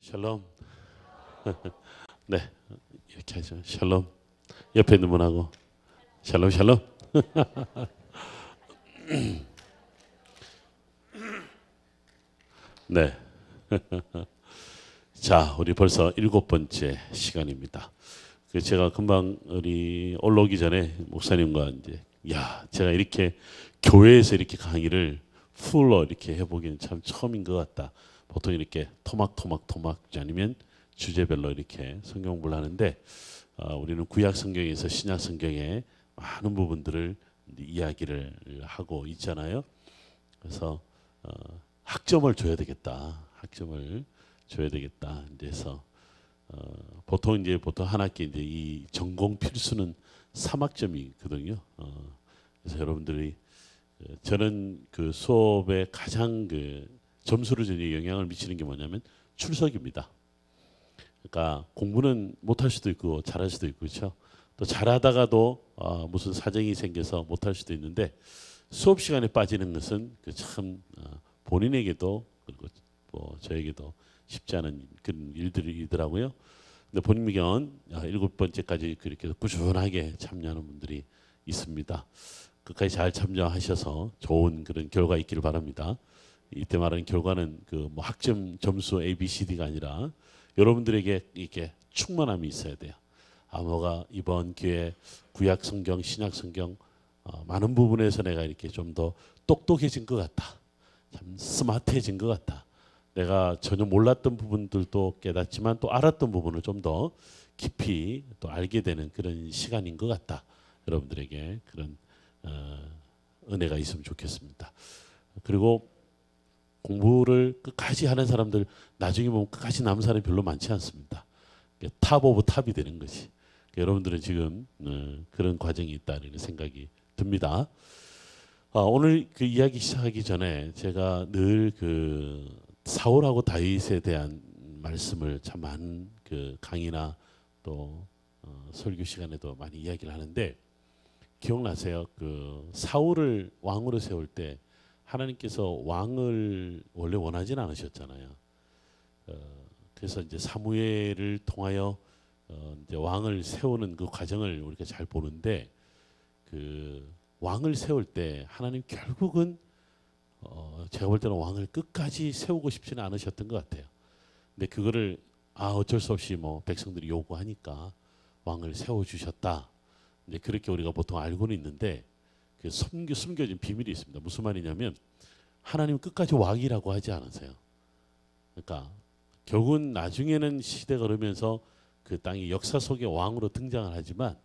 샬롬. 네, 이렇게 하죠. 샬롬. 옆에 있는 분하고 샬롬 샬롬. 네. 자, 우리 벌써 7번째 시간입니다. 제가 금방 우리 올라오기 전에 목사님과 이제 제가 이렇게 교회에서 이렇게 강의를 풀로 이렇게 해보기는 참 처음인 것 같다. 보통 이렇게 토막토막 아니면 주제별로 이렇게 성경 공부를 하는데 우리는 구약 성경에서 신약 성경의 많은 부분들을 이야기를 하고 있잖아요. 그래서 학점을 줘야 되겠다. 학점을 줘야 되겠다. 그래서 보통 한 학기 이제 이 전공 필수는 3학점이거든요. 그래서 여러분들이 저는 그 수업에 가장 그 점수를 전혀 영향을 미치는 게 뭐냐면 출석입니다. 그러니까 공부는 못할 수도 있고 잘할 수도 있고 그렇죠. 또 잘하다가도 무슨 사정이 생겨서 못할 수도 있는데 수업 시간에 빠지는 것은 참 본인에게도 그리고 뭐 저에게도 쉽지 않은 그런 일들이더라고요. 근데 본인미경은 7번째까지 그렇게 꾸준하게 참여하는 분들이 있습니다. 끝까지 잘 참여하셔서 좋은 그런 결과 있기를 바랍니다. 이때 말하는 결과는 그 뭐 학점 점수 A, B, C, D가 아니라 여러분들에게 이렇게 충만함이 있어야 돼요. 뭐가 이번 기회에 구약 성경, 신약 성경 많은 부분에서 내가 이렇게 좀 더 똑똑해진 것 같다. 참 스마트해진 것 같다. 내가 전혀 몰랐던 부분들도 깨닫지만 또 알았던 부분을 좀 더 깊이 또 알게 되는 그런 시간인 것 같다. 여러분들에게 그런 은혜가 있으면 좋겠습니다. 그리고 공부를 끝까지 하는 사람들 나중에 보면 끝까지 남은 사람이 별로 많지 않습니다. 탑 오브 탑이 되는 것이. 여러분들은 지금 그런 과정이 있다는 생각이 듭니다. 오늘 그 이야기 시작하기 전에 제가 늘 그 사울하고 다윗에 대한 말씀을 참 많은 그 강의나 또 설교 시간에도 많이 이야기를 하는데 기억나세요? 그 사울을 왕으로 세울 때 하나님께서 왕을 원래 원하지는 않으셨잖아요. 그래서 이제 사무엘을 통하여 이제 왕을 세우는 그 과정을 우리가 잘 보는데 그 왕을 세울 때 하나님 결국은 제가 볼 때는 왕을 끝까지 세우고 싶지는 않으셨던 것 같아요. 근데 그거를 어쩔 수 없이 뭐 백성들이 요구하니까 왕을 세워 주셨다. 근데 그렇게 우리가 보통 알고는 있는데 그 숨겨진 비밀이 있습니다. 무슨 말이냐면 하나님 끝까지 왕이라고 하지 않으세요. 그러니까 결국은 나중에는 시대가 흐르면서 그 땅이 역사 속에 왕으로 등장을 하지만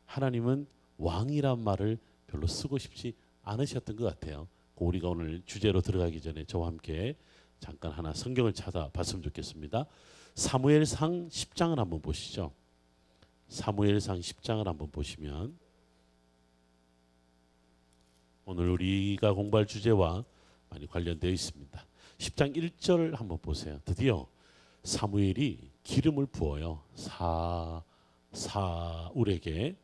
하나님은 왕이란 말을 별로 쓰고 싶지 않으셨던 것 같아요. 우리가 오늘 주제로 들어가기 전에 저와 함께 잠깐 하나 성경을 찾아봤으면 좋겠습니다. 사무엘상 10장을 한번 보시죠. 사무엘상 10장을 한번 보시면 오늘 우리가 공부할 주제와 많이 관련되어 있습니다. 10장 1절 한번 보세요. 드디어 사무엘이 기름을 부어요. 사울에게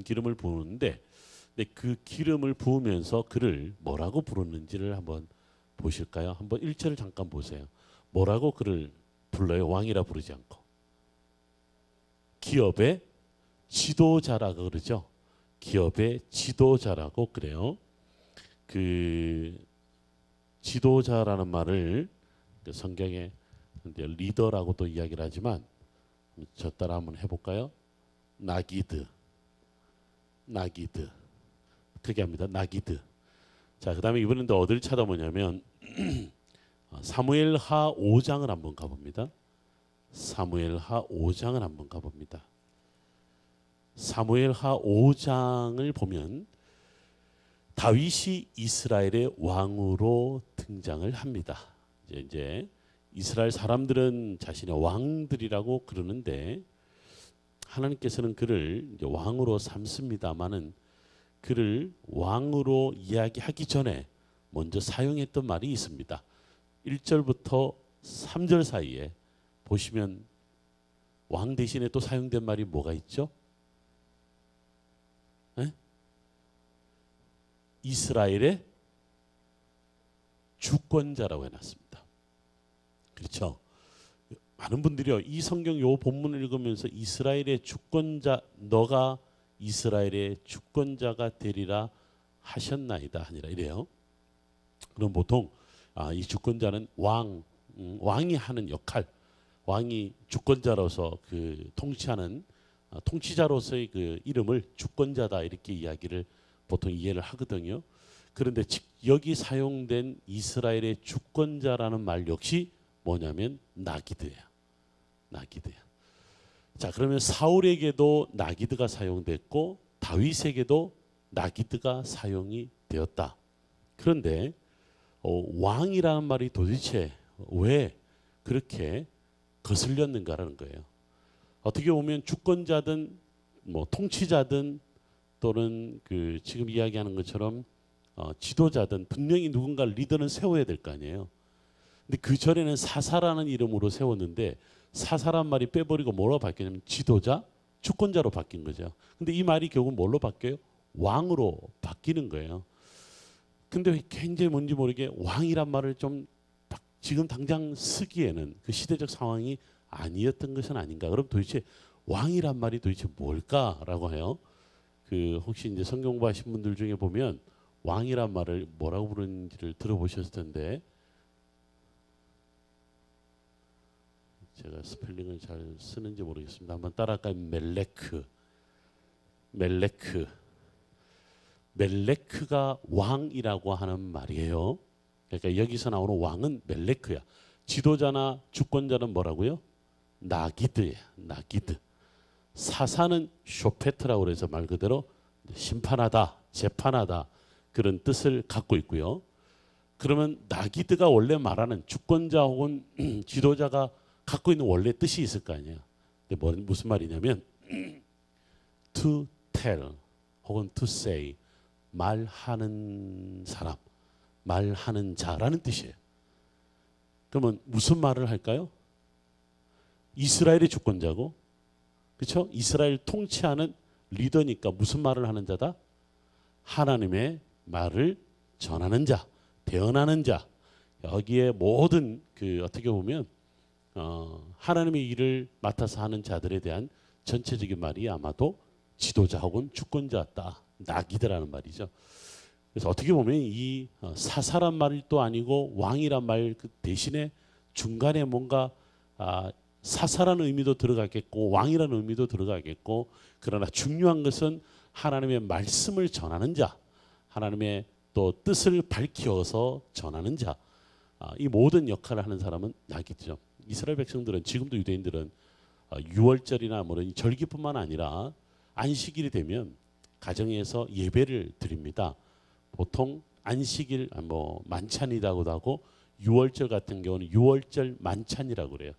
기름을 부으는데 그 기름을 부으면서 그를 뭐라고 부르는지를 한번 보실까요? 한번 1절을 잠깐 보세요. 뭐라고 그를 불러요? 왕이라 부르지 않고. 기업의 지도자라고 그러죠. 기업의 지도자라고 그래요. 그 지도자라는 말을 성경에 리더라고도 이야기를 하지만 저 따라 한번 해볼까요? 나기드 크게 합니다. 나기드. 자, 그다음에 이번엔 또 어디를 찾아보냐면 사무엘하 5장을 한번 가봅니다. 사무엘하 5장을 한번 가봅니다. 사무엘하 5장을 보면 다윗이 이스라엘의 왕으로 등장을 합니다. 이제 이스라엘 사람들은 자신의 왕들이라고 그러는데 하나님께서는 그를 이제 왕으로 삼습니다마는 그를 왕으로 이야기하기 전에 먼저 사용했던 말이 있습니다. 1절부터 3절 사이에 보시면 왕 대신에 또 사용된 말이 뭐가 있죠? 에? 이스라엘의 주권자라고 해놨습니다. 그렇죠? 많은 분들이요, 이 성경 요 본문을 읽으면서 이스라엘의 주권자, 너가 이스라엘의 주권자가 되리라 하셨나이다 하니라 이래요. 그럼 보통 이 주권자는 왕이 하는 역할, 왕이 주권자로서 그 통치하는 통치자로서의 그 이름을 주권자다 이렇게 이야기를 보통 이해를 하거든요. 그런데 여기 사용된 이스라엘의 주권자라는 말 역시 뭐냐면 나기드예요. 나기드야. 자, 그러면 사울에게도 나기드가 사용됐고 다윗에게도 나기드가 사용이 되었다. 그런데 왕이라는 말이 도대체 왜 그렇게 거슬렸는가라는 거예요. 어떻게 보면 주권자든 뭐 통치자든 또는 그 지금 이야기하는 것처럼 지도자든 분명히 누군가 리더는 세워야 될 거 아니에요. 근데 그 전에는 사사라는 이름으로 세웠는데 사사란 말이 빼버리고 뭐로 바뀌냐면 지도자, 주권자로 바뀐 거죠. 근데 이 말이 결국 뭘로 바뀌어요? 왕으로 바뀌는 거예요. 근데 굉장히 뭔지 모르게 왕이란 말을 좀 지금 당장 쓰기에는 그 시대적 상황이 아니었던 것은 아닌가. 그럼 도대체 왕이란 말이 도대체 뭘까라고 해요. 그 혹시 이제 성경 공부하신 분들 중에 보면 왕이란 말을 뭐라고 부르는지를 들어보셨을 텐데, 제가 스펠링을 잘 쓰는지 모르겠습니다. 한번 따라할까요? 멜레크가 왕이라고 하는 말이에요. 그러니까 여기서 나오는 왕은 멜레크야. 지도자나 주권자는 뭐라고요? 나기드야. 나기드. 사사는 쇼페트라고 해서 말 그대로 심판하다, 재판하다 그런 뜻을 갖고 있고요. 그러면 나기드가 원래 말하는 주권자 혹은 지도자가 갖고 있는 원래 뜻이 있을 거 아니에요. 근데 무슨 말이냐면 to tell 혹은 to say, 말하는 사람, 말하는 자라는 뜻이에요. 그러면 무슨 말을 할까요? 이스라엘의 주권자고, 그렇죠? 이스라엘 통치하는 리더니까 무슨 말을 하는 자다? 하나님의 말을 전하는 자, 대언하는 자. 여기에 모든 그 어떻게 보면 하나님의 일을 맡아서 하는 자들에 대한 전체적인 말이 아마도 지도자 혹은 주권자다, 나기드라는 말이죠. 그래서 어떻게 보면 이 사사란 말이 또 아니고 왕이란 말 그 대신에 중간에 뭔가 사사라는 의미도 들어가겠고 왕이라는 의미도 들어가겠고, 그러나 중요한 것은 하나님의 말씀을 전하는 자, 하나님의 또 뜻을 밝혀서 전하는 자, 이 모든 역할을 하는 사람은 나기드죠. 이스라엘 백성들은, 지금도 유대인들은 유월절이나 뭐 이런 절기뿐만 아니라 안식일이 되면 가정에서 예배를 드립니다. 보통 안식일 뭐 만찬이라고도 하고, 유월절 같은 경우는 유월절 만찬이라고 그래요.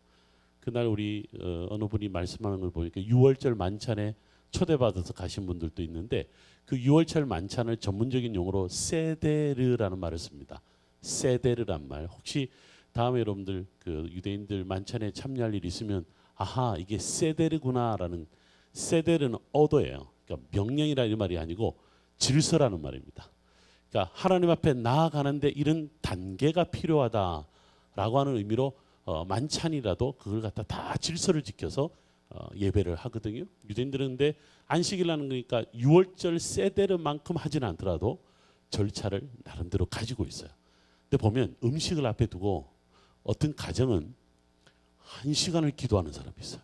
그날 우리 어느 분이 말씀하는 걸 보니까 유월절 만찬에 초대받아서 가신 분들도 있는데, 그 유월절 만찬을 전문적인 용어로 세데르라는 말을 씁니다. 세데르란 말. 혹시 다음에 여러분들 그 유대인들 만찬에 참여할 일 있으면 아하, 이게 세데르구나라는, 세데르는 어도예요. 그러니까 명령이라는 말이 아니고 질서라는 말입니다. 그러니까 하나님 앞에 나아가는데 이런 단계가 필요하다라고 하는 의미로 만찬이라도 그걸 갖다 다 질서를 지켜서 예배를 하거든요. 유대인들은 근데 안식일이라는 거니까 유월절 세데르만큼 하지는 않더라도 절차를 나름대로 가지고 있어요. 근데 보면 음식을 앞에 두고 어떤 가정은 1시간을 기도하는 사람이 있어요.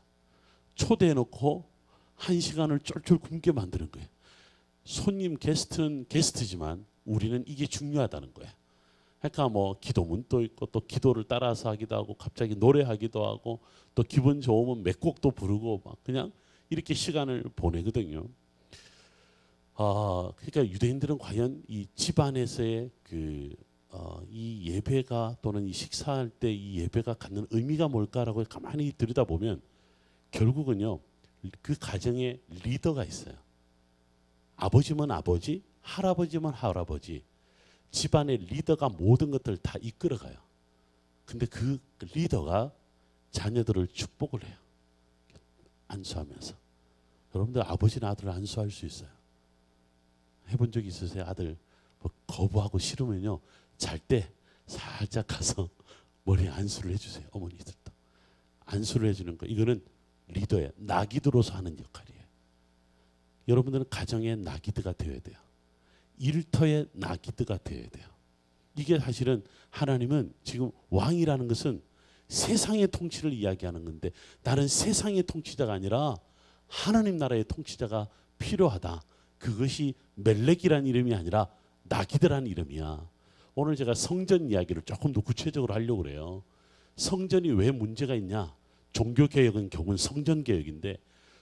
초대해놓고 1시간을 쫄쫄 굶게 만드는 거예요. 손님 게스트는 게스트지만 우리는 이게 중요하다는 거예요. 그러니까 뭐 기도문도 있고 또 기도를 따라서 하기도 하고 갑자기 노래하기도 하고 또 기분 좋으면 몇 곡도 부르고 막 그냥 이렇게 시간을 보내거든요. 그러니까 유대인들은 과연 이 집안에서의 이 예배가 또는 이 식사할 때 이 예배가 갖는 의미가 뭘까라고 가만히 들여다보면 결국은요, 그 가정에 리더가 있어요. 아버지면 아버지, 할아버지면 할아버지. 집안의 리더가 모든 것들을 다 이끌어가요. 근데 그 리더가 자녀들을 축복을 해요. 안수하면서. 여러분들 아버지나 아들을 안수할 수 있어요? 해본 적 있으세요? 아들 뭐 거부하고 싫으면요, 잘 때 살짝 가서 머리에 안수를 해주세요. 어머니들도 안수를 해주는 거. 이거는 리더의 나기드로서 하는 역할이에요. 여러분들은 가정의 나기드가 되어야 돼요. 일터의 나기드가 되어야 돼요. 이게 사실은 하나님은 지금 왕이라는 것은 세상의 통치를 이야기하는 건데 나는 세상의 통치자가 아니라 하나님 나라의 통치자가 필요하다. 그것이 멜렉이라는 이름이 아니라 나기드라는 이름이야. 오늘 제가 성전 이야기를 조금 더 구체적으로 하려고 그래요. 성전이 왜 문제가 있냐? 종교개혁은 결국은 성전개혁인데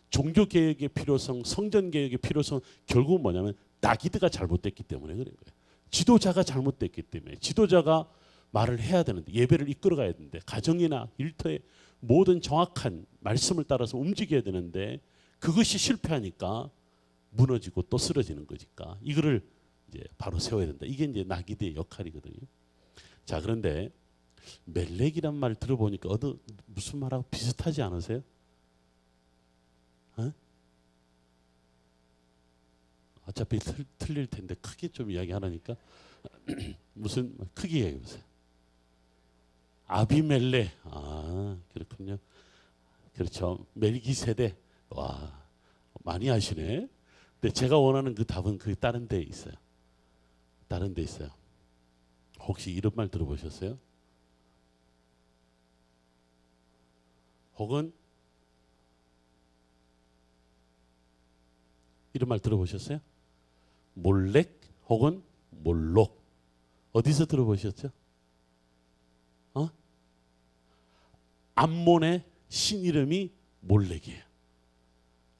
종교개혁의 필요성, 성전개혁의 필요성 결국은 뭐냐면 나기드가 잘못됐기 때문에 그런 거예요. 지도자가 잘못됐기 때문에 지도자가 말을 해야 되는데 예배를 이끌어가야 되는데 가정이나 일터에 모든 정확한 말씀을 따라서 움직여야 되는데 그것이 실패하니까 무너지고 또 쓰러지는 거니까 이거를 이제 바로 세워야 된다. 이게 이제 나기드의 역할이거든요. 자, 그런데 멜렉이란 말 들어보니까 무슨 말하고 비슷하지 않으세요? 어? 어차피 틀릴 텐데 크게 좀 이야기하라니까 무슨 크게 얘기해 보세요. 아비멜렉. 아, 그렇군요. 그렇죠. 멜기세덱. 와, 많이 아시네. 근데 제가 원하는 그 답은 그 다른 데에 있어요. 다른 데 있어요. 혹시 이런 말 들어보셨어요? 혹은 이런 말 들어보셨어요? 몰렉 혹은 몰록. 어디서 들어보셨죠? 암몬의 신 이름이 몰렉이에요.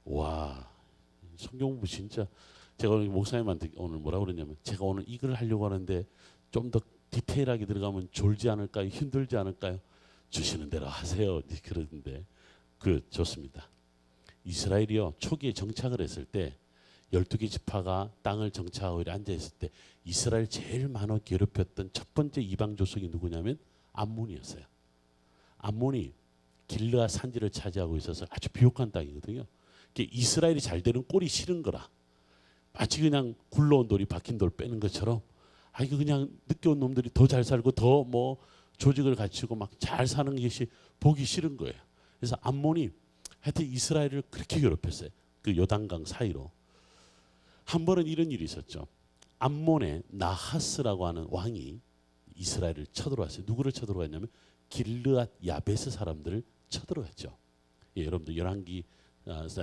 와, 성경 공부 진짜 제가 목사님한테 오늘 뭐라고 그러냐면 제가 오늘 이걸 하려고 하는데 좀 더 디테일하게 들어가면 졸지 않을까요? 힘들지 않을까요? 주시는 대로 하세요. 그러는데 좋습니다. 이스라엘이요 초기에 정착을 했을 때 12개 지파가 땅을 정착하고 앉아있을 때 이스라엘 제일 많이 괴롭혔던 첫 번째 이방 족속이 누구냐면 암몬이었어요. 암몬이 길르앗 산지를 차지하고 있어서 아주 비옥한 땅이거든요. 이스라엘이 잘 되는 꼴이 싫은 거라. 마치 그냥 굴러온 돌이 박힌 돌 빼는 것처럼 이거 그냥 늦게 온 놈들이 더 잘 살고 더 뭐 조직을 갖추고 막 잘 사는 것이 보기 싫은 거예요. 그래서 암몬이 하여튼 이스라엘을 그렇게 괴롭혔어요. 그 요단강 사이로. 한 번은 이런 일이 있었죠. 암몬의 나하스라고 하는 왕이 이스라엘을 쳐들어왔어요. 누구를 쳐들어왔냐면 길르앗 야베스 사람들을 쳐들어왔죠. 예, 여러분들 열왕기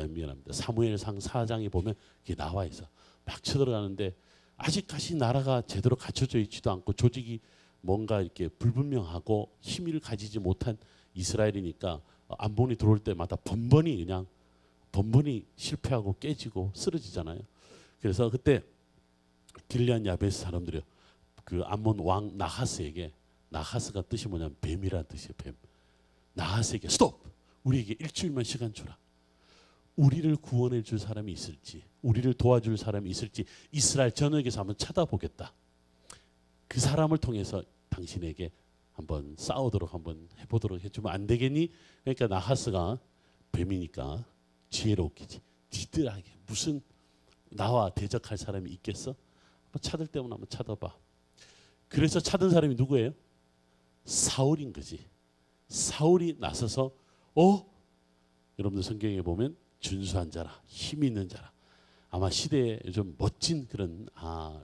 미안합니다. 사무엘상 4장에 보면 그게 나와 있어. 막 쳐들어가는데 아직까지 나라가 제대로 갖춰져 있지도 않고 조직이 뭔가 이렇게 불분명하고 힘을 가지지 못한 이스라엘이니까 암몬이 들어올 때마다 번번이 실패하고 깨지고 쓰러지잖아요. 그래서 그때 길르앗 야베스 사람들이 그 암몬 왕 나하스에게, 나하스가 뜻이 뭐냐면 뱀이라는 뜻이에요. 뱀. 나하스에게 스톱! 우리에게 일주일만 시간 주라. 우리를 구원해 줄 사람이 있을지, 우리를 도와줄 사람이 있을지 이스라엘 전역에서 한번 찾아보겠다. 그 사람을 통해서 당신에게 한번 싸우도록 한번 해보도록 해주면 안 되겠니? 그러니까 나하스가 뱀이니까 지혜롭겠지. 니들에게 무슨 나와 대적할 사람이 있겠어? 한번 찾을 때면 한번 찾아봐. 그래서 찾은 사람이 누구예요? 사울인 거지. 사울이 나서서 여러분들 성경에 보면 준수한 자라, 힘이 있는 자라. 아마 시대에 좀 멋진 그런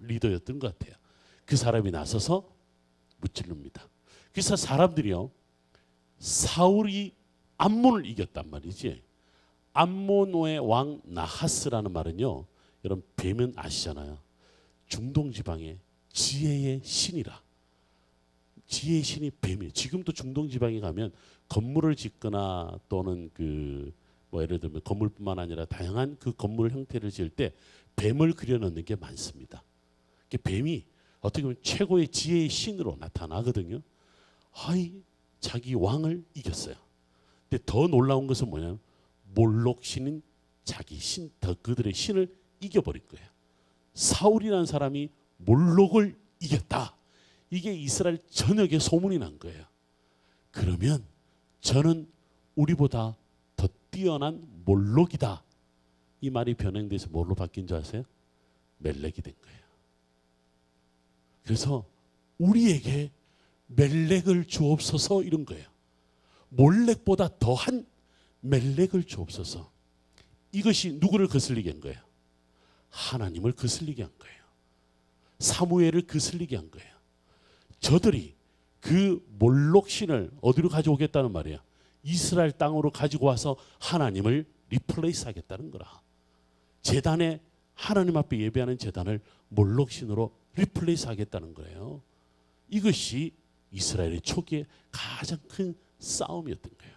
리더였던 것 같아요. 그 사람이 나서서 무찔릅니다. 그래서 사람들이요, 사울이 암몬을 이겼단 말이지. 암몬의 왕 나하스라는 말은요, 여러분 뱀은 아시잖아요. 중동 지방의 지혜의 신이라. 지혜의 신이 뱀이에요. 지금도 중동 지방에 가면 건물을 짓거나 또는 예를 들면 건물뿐만 아니라 다양한 그 건물 형태를 지을 때 뱀을 그려넣는 게 많습니다. 뱀이 어떻게 보면 최고의 지혜의 신으로 나타나거든요. 자기 왕을 이겼어요. 근데 더 놀라운 것은 뭐냐면 몰록 신인 자기 신, 그들의 신을 이겨버린 거예요. 사울이라는 사람이 몰록을 이겼다. 이게 이스라엘 전역에 소문이 난 거예요. 그러면 저는 우리보다 더 뛰어난 몰록이다. 이 말이 변형돼서 뭘로 바뀐 줄 아세요? 멜렉이 된 거예요. 그래서 우리에게 멜렉을 주옵소서 이런 거예요. 몰렉보다 더한 멜렉을 주옵소서. 이것이 누구를 거슬리게 한 거예요? 하나님을 거슬리게 한 거예요. 사무엘을 거슬리게 한 거예요. 저들이 그 몰록신을 어디로 가져오겠다는 말이에요? 이스라엘 땅으로 가지고 와서 하나님을 리플레이스 하겠다는 거라. 제단에 하나님 앞에 예배하는 제단을 몰록신으로 리플레이스 하겠다는 거예요. 이것이 이스라엘의 초기에 가장 큰 싸움이었던 거예요.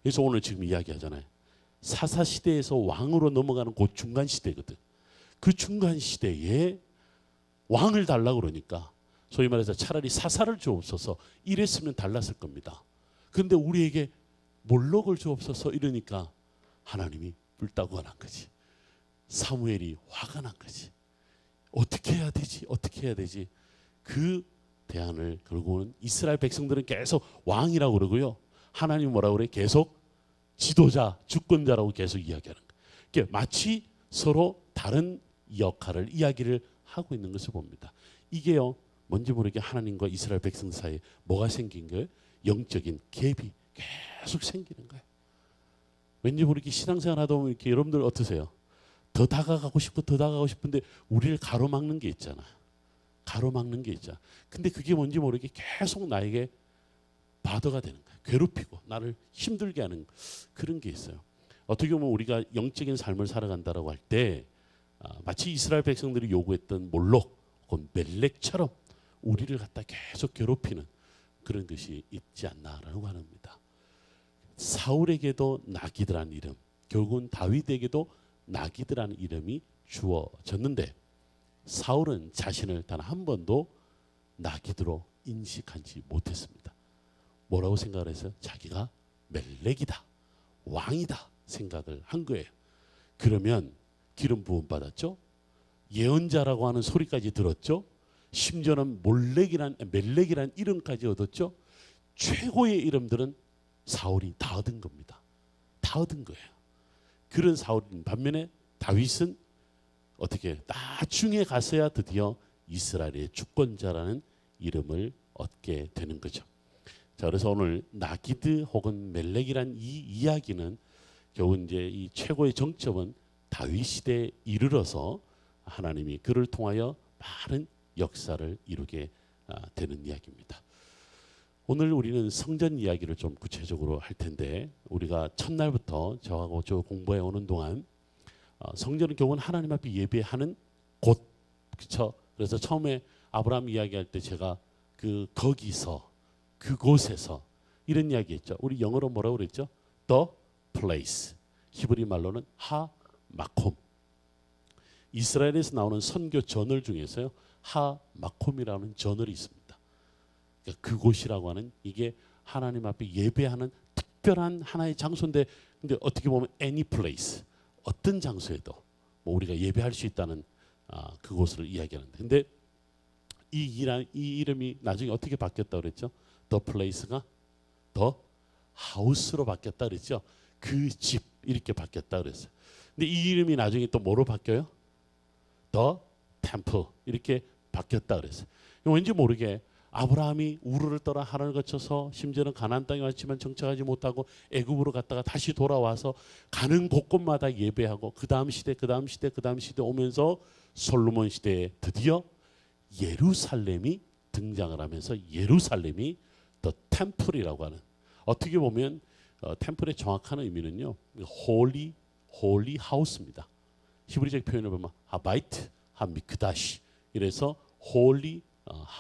그래서 오늘 지금 이야기하잖아요. 사사시대에서 왕으로 넘어가는 그 중간시대거든. 그 중간시대에 왕을 달라고 그러니까 소위 말해서 차라리 사사를 주옵소서 이랬으면 달랐을 겁니다. 그런데 우리에게 몰록을 주옵소서 이러니까 하나님이 불따구가 난 거지. 사무엘이 화가 난 거지. 어떻게 해야 되지? 어떻게 해야 되지? 그 대안을 결국은 이스라엘 백성들은 계속 왕이라고 그러고요. 하나님 뭐라고 그래? 계속 지도자, 주권자라고 계속 이야기하는 거예요. 그러니까 마치 서로 다른 역할을 이야기를 하고 있는 것을 봅니다. 이게요. 뭔지 모르게 하나님과 이스라엘 백성 사이에 뭐가 생긴 거예요? 영적인 갭이 계속 생기는 거예요. 왠지 모르게 신앙생활 하다 보면 이렇게 여러분들 어떠세요? 더 다가가고 싶고 더 다가가고 싶은데 우리를 가로막는 게 있잖아. 가로막는 게 있잖아. 근데 그게 뭔지 모르게 계속 나에게 바더가 되는 거야. 괴롭히고 나를 힘들게 하는 그런 게 있어요. 어떻게 보면 우리가 영적인 삶을 살아간다라고 할 때 마치 이스라엘 백성들이 요구했던 몰록 혹은 멜렉처럼 우리를 갖다 계속 괴롭히는 그런 것이 있지 않나라고 합니다. 사울에게도 나기드라는 이름, 결국은 다윗에게도 나기드라는 이름이 주어졌는데 사울은 자신을 단 한 번도 나기드로 인식하지 못했습니다. 뭐라고 생각을 했어요? 자기가 멜렉이다, 왕이다 생각을 한 거예요. 그러면 기름 부음 받았죠? 예언자라고 하는 소리까지 들었죠? 심지어는 멜렉이란 이름까지 얻었죠? 최고의 이름들은 사울이 다 얻은 겁니다. 다 얻은 거예요. 그런 사울인 반면에 다윗은 어떻게 나중에 가서야 드디어 이스라엘의 주권자라는 이름을 얻게 되는 거죠. 자, 그래서 오늘 나기드 혹은 멜렉이란 이 이야기는 겨우 이제 이 최고의 정점은 다윗 시대에 이르러서 하나님이 그를 통하여 많은 역사를 이루게 되는 이야기입니다. 오늘 우리는 성전 이야기를 좀 구체적으로 할 텐데 우리가 첫날부터 저하고 저 공부해 오는 동안 성전은 결국은 하나님 앞에 예배하는 곳, 그렇죠? 그래서 처음에 아브라함 이야기할 때 제가 거기서 그곳에서 이런 이야기했죠. 우리 영어로 뭐라고 그랬죠? The place. 히브리 말로는 하마콤. 이스라엘에서 나오는 선교 저널 중에서요. 하마콤이라는 저널이 있습니다. 그러니까 그곳이라고 하는 이게 하나님 앞에 예배하는 특별한 하나의 장소인데 근데 어떻게 보면 any place. 어떤 장소에도 뭐 우리가 예배할 수 있다는 그곳을 이야기하는데 근데 이 이름이 나중에 어떻게 바뀌었다고 그랬죠? The place가 The house로 바뀌었다 그랬죠? 그 집 이렇게 바뀌었다 그랬어요. 근데 이 이름이 나중에 또 뭐로 바뀌어요? The temple 이렇게 바뀌었다 그랬어요. 왠지 모르게 아브라함이 우르를 떠나 하란을 거쳐서 심지어는 가나안 땅에 왔지만 정착하지 못하고 애굽으로 갔다가 다시 돌아와서 가는 곳곳마다 예배하고 그 다음 시대 오면서 솔로몬 시대에 드디어 예루살렘이 등장을 하면서 예루살렘이 The Temple이라고 하는 어떻게 보면 템플의 정확한 의미는요 Holy House입니다. 히브리적 표현을 보면 하바이트, 하미크다시 이래서 Holy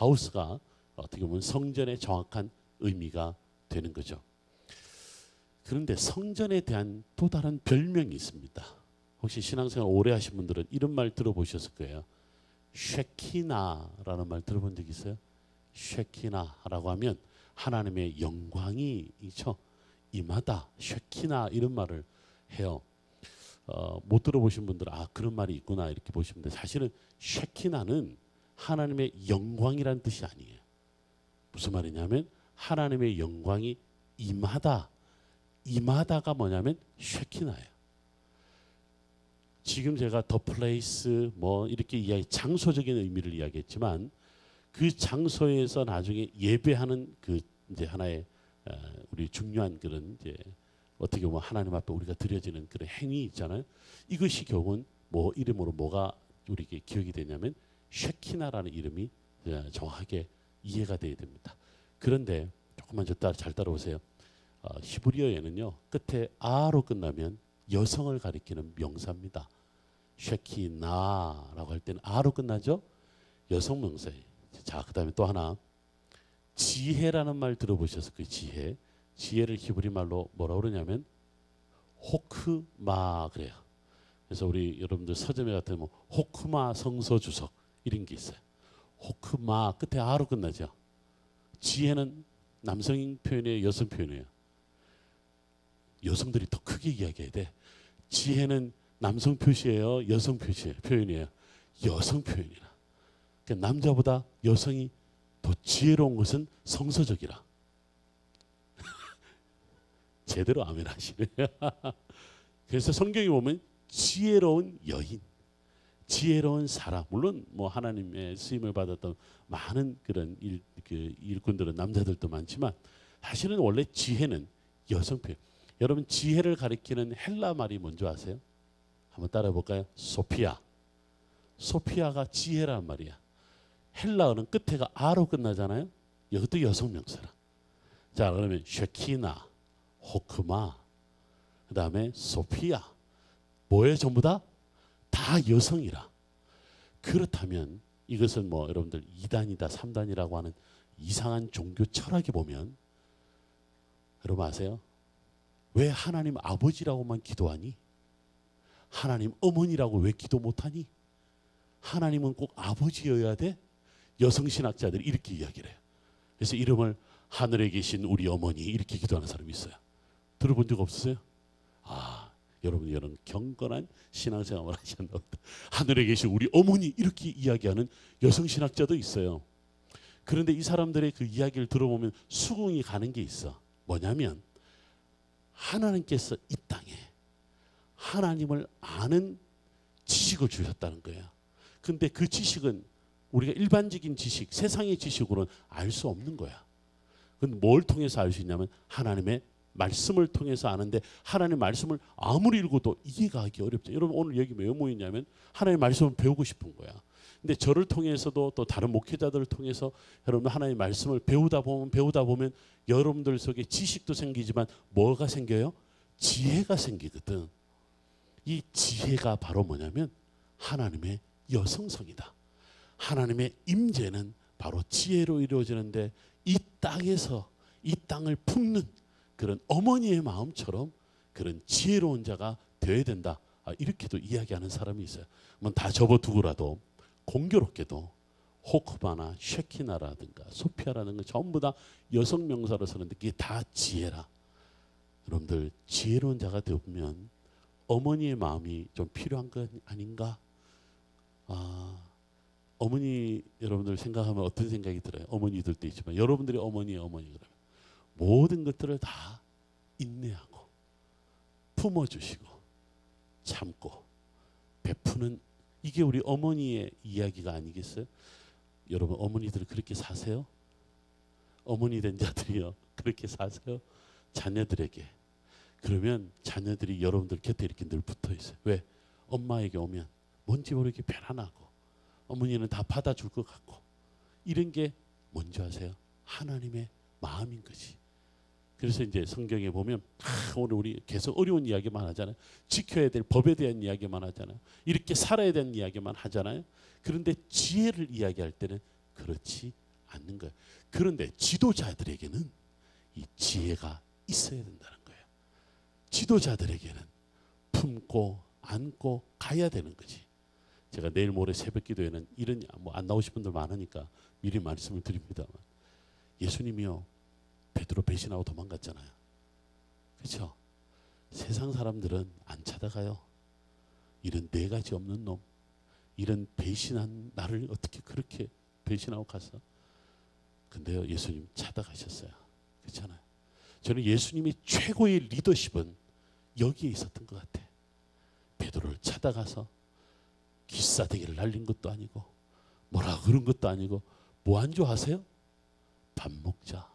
House가 어떻게 보면 성전의 정확한 의미가 되는 거죠. 그런데 성전에 대한 또 다른 별명이 있습니다. 혹시 신앙생활 오래 하신 분들은 이런 말 들어보셨을 거예요. 쉐키나라는 말 들어본 적 있어요? 쉐키나라고 하면 하나님의 영광이 있죠. 임하다, 쉐키나 이런 말을 해요. 못 들어보신 분들은 그런 말이 있구나 이렇게 보시면 돼요. 사실은 쉐키나는 하나님의 영광이란 뜻이 아니에요. 무슨 말이냐면 하나님의 영광이 임하다가 뭐냐면 쉐키나예요. 지금 제가 더 플레이스 뭐 이렇게 장소적인 의미를 이야기했지만 그 장소에서 나중에 예배하는 그 이제 하나의 우리 중요한 그런 이제 어떻게 보면 하나님 앞에 우리가 드려지는 그런 행위 있잖아요. 이것이 결국은 뭐 이름으로 뭐가 우리에게 기억이 되냐면 쉐키나라는 이름이 정확하게 이해가 돼야 됩니다. 그런데 조금만 잘 따라오세요. 히브리어에는요 끝에 아로 끝나면 여성을 가리키는 명사입니다. 쉐키나라고 할 때는 아로 끝나죠. 여성 명사예요. 자, 그다음에 또 하나 지혜라는 말 들어보셔서 그 지혜를 히브리 말로 뭐라고 그러냐면 호크마 그래요. 그래서 우리 여러분들 서점에 같은 뭐 호크마 성서주석 이런 게 있어요. 호크마 끝에 아로 끝나죠. 지혜는 남성 표현이에요, 여성 표현이에요. 여성들이 더 크게 이야기해야 돼. 지혜는 남성 표시예요, 여성 표현이에요. 여성 표현이라. 그러니까 남자보다 여성이 더 지혜로운 것은 성서적이라. 제대로 아멘 하시네요. 그래서 성경에 보면 지혜로운 여인, 지혜로운 사람, 물론 뭐 하나님의 쓰임을 받았던 많은 그런 일꾼들은 남자들도 많지만 사실은 원래 지혜는 여성 표현. 여러분 지혜를 가리키는 헬라 말이 뭔지 아세요? 한번 따라 볼까요? 소피아. 소피아가 지혜란 말이야. 헬라어는 끝에가 아로 끝나잖아요. 이것도 여성 명사라. 자, 그러면 쉐키나, 호크마, 그 다음에 소피아. 뭐에 전부 다 여성이라. 그렇다면 이것은 뭐 여러분들 2단이다, 3단이라고 하는 이상한 종교 철학에 보면 여러분 아세요? 왜 하나님 아버지라고만 기도하니? 하나님 어머니라고 왜 기도 못하니? 하나님은 꼭 아버지여야 돼? 여성신학자들이 이렇게 이야기를 해요. 그래서 이름을 하늘에 계신 우리 어머니 이렇게 기도하는 사람이 있어요. 들어본 적 없으세요? 여러분 이런 경건한 신앙생활을 하셨나 보다. 하늘에 계신 우리 어머니 이렇게 이야기하는 여성신학자도 있어요. 그런데 이 사람들의 그 이야기를 들어보면 수긍이 가는 게 있어. 뭐냐면 하나님께서 이 땅에 하나님을 아는 지식을 주셨다는 거예요. 근데 그 지식은 우리가 일반적인 지식, 세상의 지식으로는 알 수 없는 거야. 그건 뭘 통해서 알 수 있냐면 하나님의 말씀을 통해서 아는데 하나님의 말씀을 아무리 읽어도 이해가 하기 어렵죠. 여러분 오늘 여기 왜 모이냐면 하나님의 말씀을 배우고 싶은 거야. 근데 저를 통해서도 또 다른 목회자들을 통해서 여러분 하나님의 말씀을 배우다 보면 여러분들 속에 지식도 생기지만 뭐가 생겨요? 지혜가 생기거든. 이 지혜가 바로 뭐냐면 하나님의 여성성이다. 하나님의 임재는 바로 지혜로 이루어지는데 이 땅에서 이 땅을 품는 그런 어머니의 마음처럼 그런 지혜로운 자가 되어야 된다. 이렇게도 이야기하는 사람이 있어요. 뭐 다 접어두고라도 공교롭게도 호크바나 쉐키나라든가 소피아라든가 전부 다 여성 명사로 쓰는데 그게 다 지혜라. 여러분들 지혜로운 자가 되면 어머니의 마음이 좀 필요한 것 아닌가? 어머니 여러분들 생각하면 어떤 생각이 들어요? 어머니들도 있지만 여러분들이 어머니 그러면 모든 것들을 다 인내하고 품어주시고 참고 베푸는 이게 우리 어머니의 이야기가 아니겠어요? 여러분 어머니들 그렇게 사세요? 어머니 된 자들이요 그렇게 사세요? 자녀들에게. 그러면 자녀들이 여러분들 곁에 이렇게 늘 붙어 있어요. 왜? 엄마에게 오면 뭔지 모르게 편안하고 어머니는 다 받아줄 것 같고 이런 게 뭔지 아세요? 하나님의 마음인 거지. 그래서 이제 성경에 보면 오늘 우리 계속 어려운 이야기만 하잖아요. 지켜야 될 법에 대한 이야기만 하잖아요. 이렇게 살아야 되는 이야기만 하잖아요. 그런데 지혜를 이야기할 때는 그렇지 않는 거예요. 그런데 지도자들에게는 이 지혜가 있어야 된다는 거예요. 지도자들에게는 품고 안고 가야 되는 거지. 제가 내일 모레 새벽 기도에는 이런 뭐 안 나오실 분들 많으니까 미리 말씀을 드립니다만 예수님이요 베드로 배신하고 도망갔잖아요. 그렇죠? 세상 사람들은 안 찾아가요. 이런 네 가지 없는 놈, 이런 배신한 나를 어떻게 그렇게 배신하고 갔어? 근데요 예수님 찾아가셨어요. 그렇잖아요. 저는 예수님이 최고의 리더십은 여기에 있었던 것 같아. 베드로를 찾아가서 기싸대기를 날린 것도 아니고 뭐라 그런 것도 아니고 뭐 한 줄 아세요? 밥 먹자.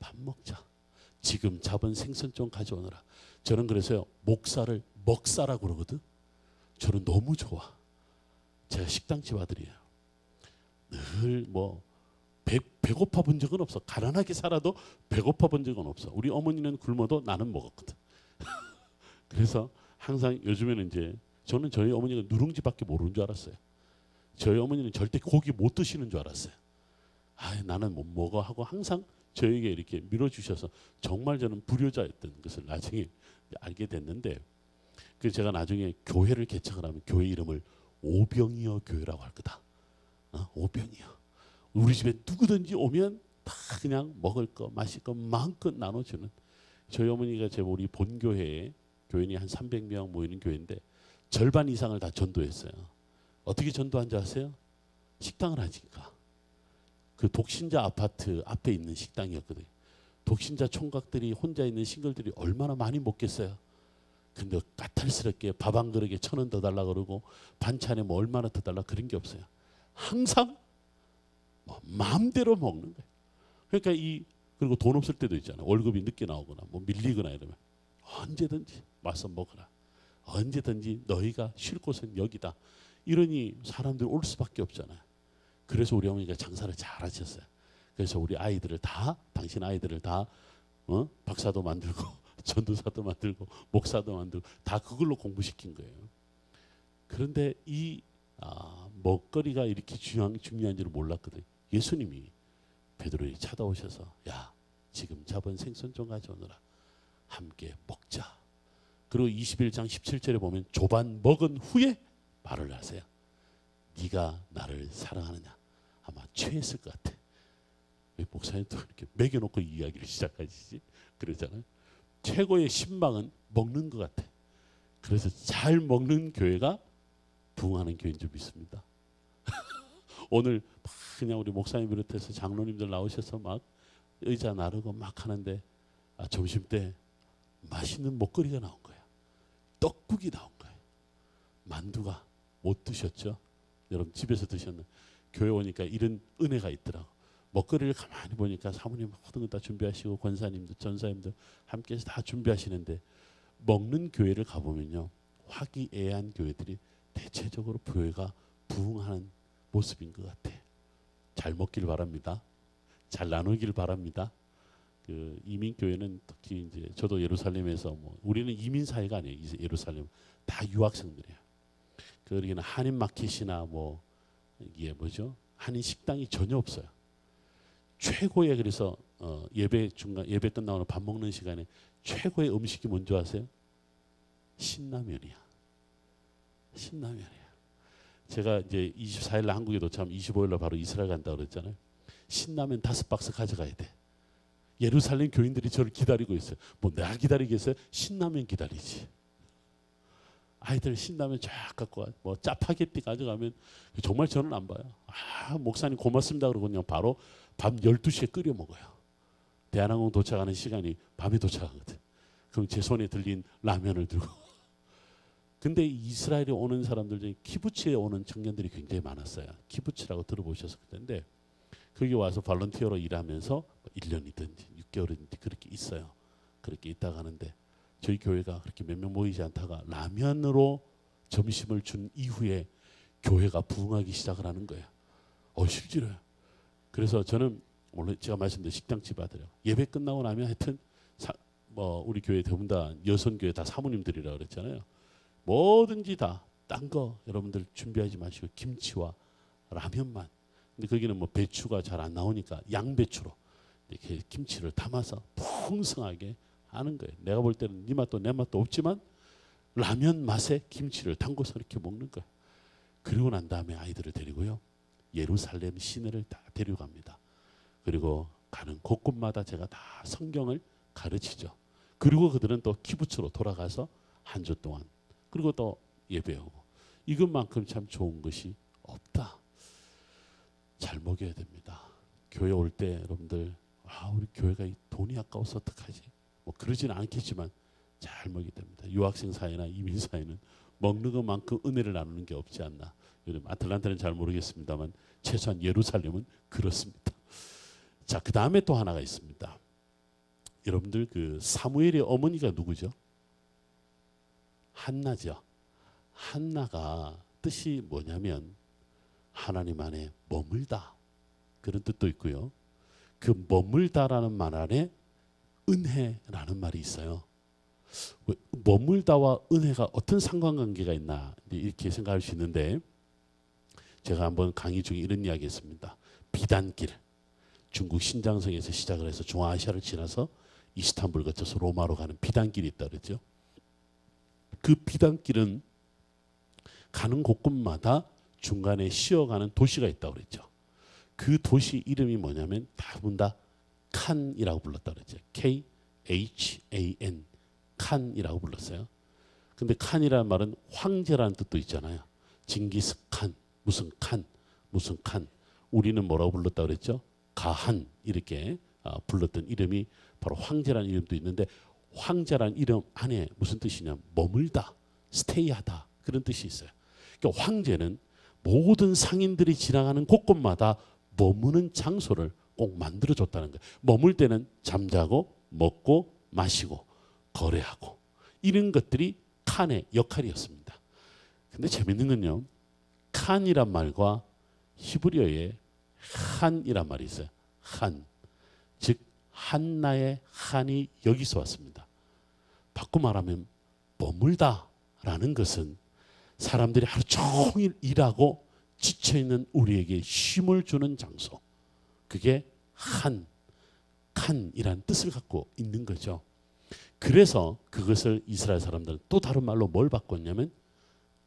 밥 먹자. 지금 잡은 생선 좀 가져오너라. 저는 그래서요, 목살을 먹사라고 그러거든. 저는 너무 좋아. 제가 식당집 아들이에요. 늘 뭐 배고파 본 적은 없어. 가난하게 살아도 배고파 본 적은 없어. 우리 어머니는 굶어도 나는 먹었거든. 그래서 항상 요즘에는 이제 저는 저희 어머니가 누룽지밖에 모르는 줄 알았어요. 저희 어머니는 절대 고기 못 드시는 줄 알았어요. 아, 나는 못 먹어 하고 항상 저에게 이렇게 밀어주셔서 정말 저는 불효자였던 것을 나중에 알게 됐는데, 그래서 제가 나중에 교회를 개척을 하면 교회 이름을 오병이어 교회라고 할 거다. 오병이어. 우리 집에 누구든지 오면 다 그냥 먹을 거 마실 거 마음껏 나눠주는, 저희 어머니가 제 우리 본교회에 교인이 한 300명 모이는 교회인데 절반 이상을 다 전도했어요. 어떻게 전도한 줄 아세요? 식당을 하니까. 그 독신자 아파트 앞에 있는 식당이었거든요. 독신자 총각들이 혼자 있는 싱글들이 얼마나 많이 먹겠어요. 근데 까탈스럽게 밥 한 그릇에 1,000원 더 달라 그러고 반찬에 뭐 얼마나 더 달라 그런 게 없어요. 항상 뭐 마음대로 먹는 거예요. 그러니까 그리고 돈 없을 때도 있잖아요. 월급이 늦게 나오거나 뭐 밀리거나 이러면 언제든지 와서 먹어라. 언제든지 너희가 쉴 곳은 여기다. 이러니 사람들이 올 수밖에 없잖아요. 그래서 우리 어머니가 장사를 잘 하셨어요. 그래서 우리 아이들을 다, 당신 아이들을 다 박사도 만들고 전도사도 만들고 목사도 만들고 다 그걸로 공부시킨 거예요. 그런데 먹거리가 이렇게 중요한 줄을 몰랐거든요. 예수님이 베드로에게 찾아오셔서 야, 지금 잡은 생선 좀 가져오너라. 함께 먹자. 그리고 21장 17절에 보면 조반 먹은 후에 말을 하세요. 네가 나를 사랑하느냐? 아마 취했을 것 같아. 왜 목사님도 이렇게 먹여놓고 이야기를 시작하시지? 그러잖아요. 최고의 신방은 먹는 것 같아. 그래서 잘 먹는 교회가 부흥하는 교회인 줄 믿습니다. 오늘 그냥 우리 목사님 비롯해서 장로님들 나오셔서 막 의자 나르고 막 하는데 점심 때 맛있는 먹거리가 나온 거야. 떡국이 나온 거예요. 만두가 못 드셨죠? 여러분 집에서 드셨나? 교회 오니까 이런 은혜가 있더라고. 먹거리를 가만히 보니까 사모님 모든 거 다 준비하시고 권사님들, 전사님들 함께해서 다 준비하시는데 먹는 교회를 가보면요. 화기애애한 교회들이 대체적으로 교회가 부흥하는 모습인 것 같아. 잘 먹길 바랍니다. 잘 나누길 바랍니다. 그 이민교회는 특히 이제 저도 예루살렘에서 우리는 이민 사회가 아니에요. 예루살렘 다 유학생들이에요. 그러기는 한인 마켓이나 이게 뭐죠? 한인 식당이 전혀 없어요. 최고의 그래서 예배 끝나고 밥 먹는 시간에 최고의 음식이 뭔지 아세요? 신라면이야. 신라면이야. 제가 이제 24일 날 한국에 도착하면 25일 날 바로 이스라엘 간다고 그랬잖아요. 신라면 5박스 가져가야 돼. 예루살렘 교인들이 저를 기다리고 있어요. 내가 기다리겠어요? 신라면 기다리지. 아이들 신라면 쫙 갖고 와. 짜파게티 가져가면 정말 저는 안 봐요. 목사님 고맙습니다 그러고 그냥 바로 밤 12시에 끓여 먹어요. 대한항공 도착하는 시간이 밤에 도착하거든. 그럼 제 손에 들린 라면을 들고. 근데 이스라엘에 오는 사람들 중에 키부츠에 오는 청년들이 굉장히 많았어요. 키부츠라고 들어보셨을 텐데 거기 와서 발런티어로 일하면서 1년이든지 6개월이든지 그렇게 있어요. 그렇게 있다가 하는데 저희 교회가 그렇게 몇 명 모이지 않다가 라면으로 점심을 준 이후에 교회가 부흥하기 시작을 하는 거예요. 실제로요. 그래서 저는 원래 제가 말씀드린 식당집 아들이요. 예배 끝나고 나면 하여튼 우리 교회 대부분 다 여성교회 다 사모님들이라 그랬잖아요. 뭐든지 다 딴 거 여러분들 준비하지 마시고 김치와 라면만. 근데 거기는 배추가 잘 안 나오니까 양배추로 이렇게 김치를 담아서 풍성하게 하는 거예요. 내가 볼 때는 네 맛도 내 맛도 없지만 라면 맛에 김치를 담궈서 이렇게 먹는 거예요. 그리고 난 다음에 아이들을 데리고요. 예루살렘 시내를 다 데려갑니다. 그리고 가는 곳곳마다 제가 다 성경을 가르치죠. 그리고 그들은 또 키부츠로 돌아가서 한 주 동안 그리고 또 예배하고 이것만큼 참 좋은 것이 없다. 잘 먹여야 됩니다. 교회 올 때 여러분들 우리 교회가 돈이 아까워서 어떡하지? 그러지는 않겠지만 잘 먹여야 됩니다. 유학생 사회나 이민 사회는 먹는 것만큼 은혜를 나누는 게 없지 않나. 요즘 아틀란타는 잘 모르겠습니다만 최소한 예루살렘은 그렇습니다. 자, 그 다음에 또 하나가 있습니다. 여러분들 그 사무엘의 어머니가 누구죠? 한나죠. 한나가 뜻이 뭐냐면 하나님 안에 머물다, 그런 뜻도 있고요. 그 머물다라는 말 안에 은혜라는 말이 있어요. 머물다와 은혜가 어떤 상관관계가 있나 이렇게 생각할 수 있는데, 제가 한번 강의 중에 이런 이야기 했습니다. 비단길, 중국 신장성에서 시작을 해서 중앙아시아를 지나서 이스탄불 거쳐서 로마로 가는 비단길이 있다 그랬죠. 그 비단길은 가는 곳곳마다 중간에 쉬어가는 도시가 있다고 그랬죠. 그 도시 이름이 뭐냐면 대부분 다 칸이라고 불렀다 그랬죠. K-H-A-N, 칸이라고 불렀어요. 근데 칸이라는 말은 황제라는 뜻도 있잖아요. 징기스칸, 무슨 칸, 무슨 칸. 우리는 뭐라고 불렀다 그랬죠? 가한, 이렇게 불렀던 이름이 바로 황제라는 이름도 있는데, 황제라는 이름 안에 무슨 뜻이냐? 머물다, 스테이하다, 그런 뜻이 있어요. 그러니까 황제는 모든 상인들이 지나가는 곳곳마다 머무는 장소를 꼭 만들어줬다는 거예요. 머물 때는 잠자고 먹고 마시고 거래하고 이런 것들이 칸의 역할이었습니다. 근데 재밌는 건요, 칸이란 말과 히브리어에 한이란 말이 있어요. 한, 즉 한나의 한이 여기서 왔습니다. 바꿔 말하면 머물다라는 것은 사람들이 하루 종일 일하고 지쳐있는 우리에게 쉼을 주는 장소, 그게 칸이라는 뜻을 갖고 있는 거죠. 그래서 그것을 이스라엘 사람들은 또 다른 말로 뭘 바꿨냐면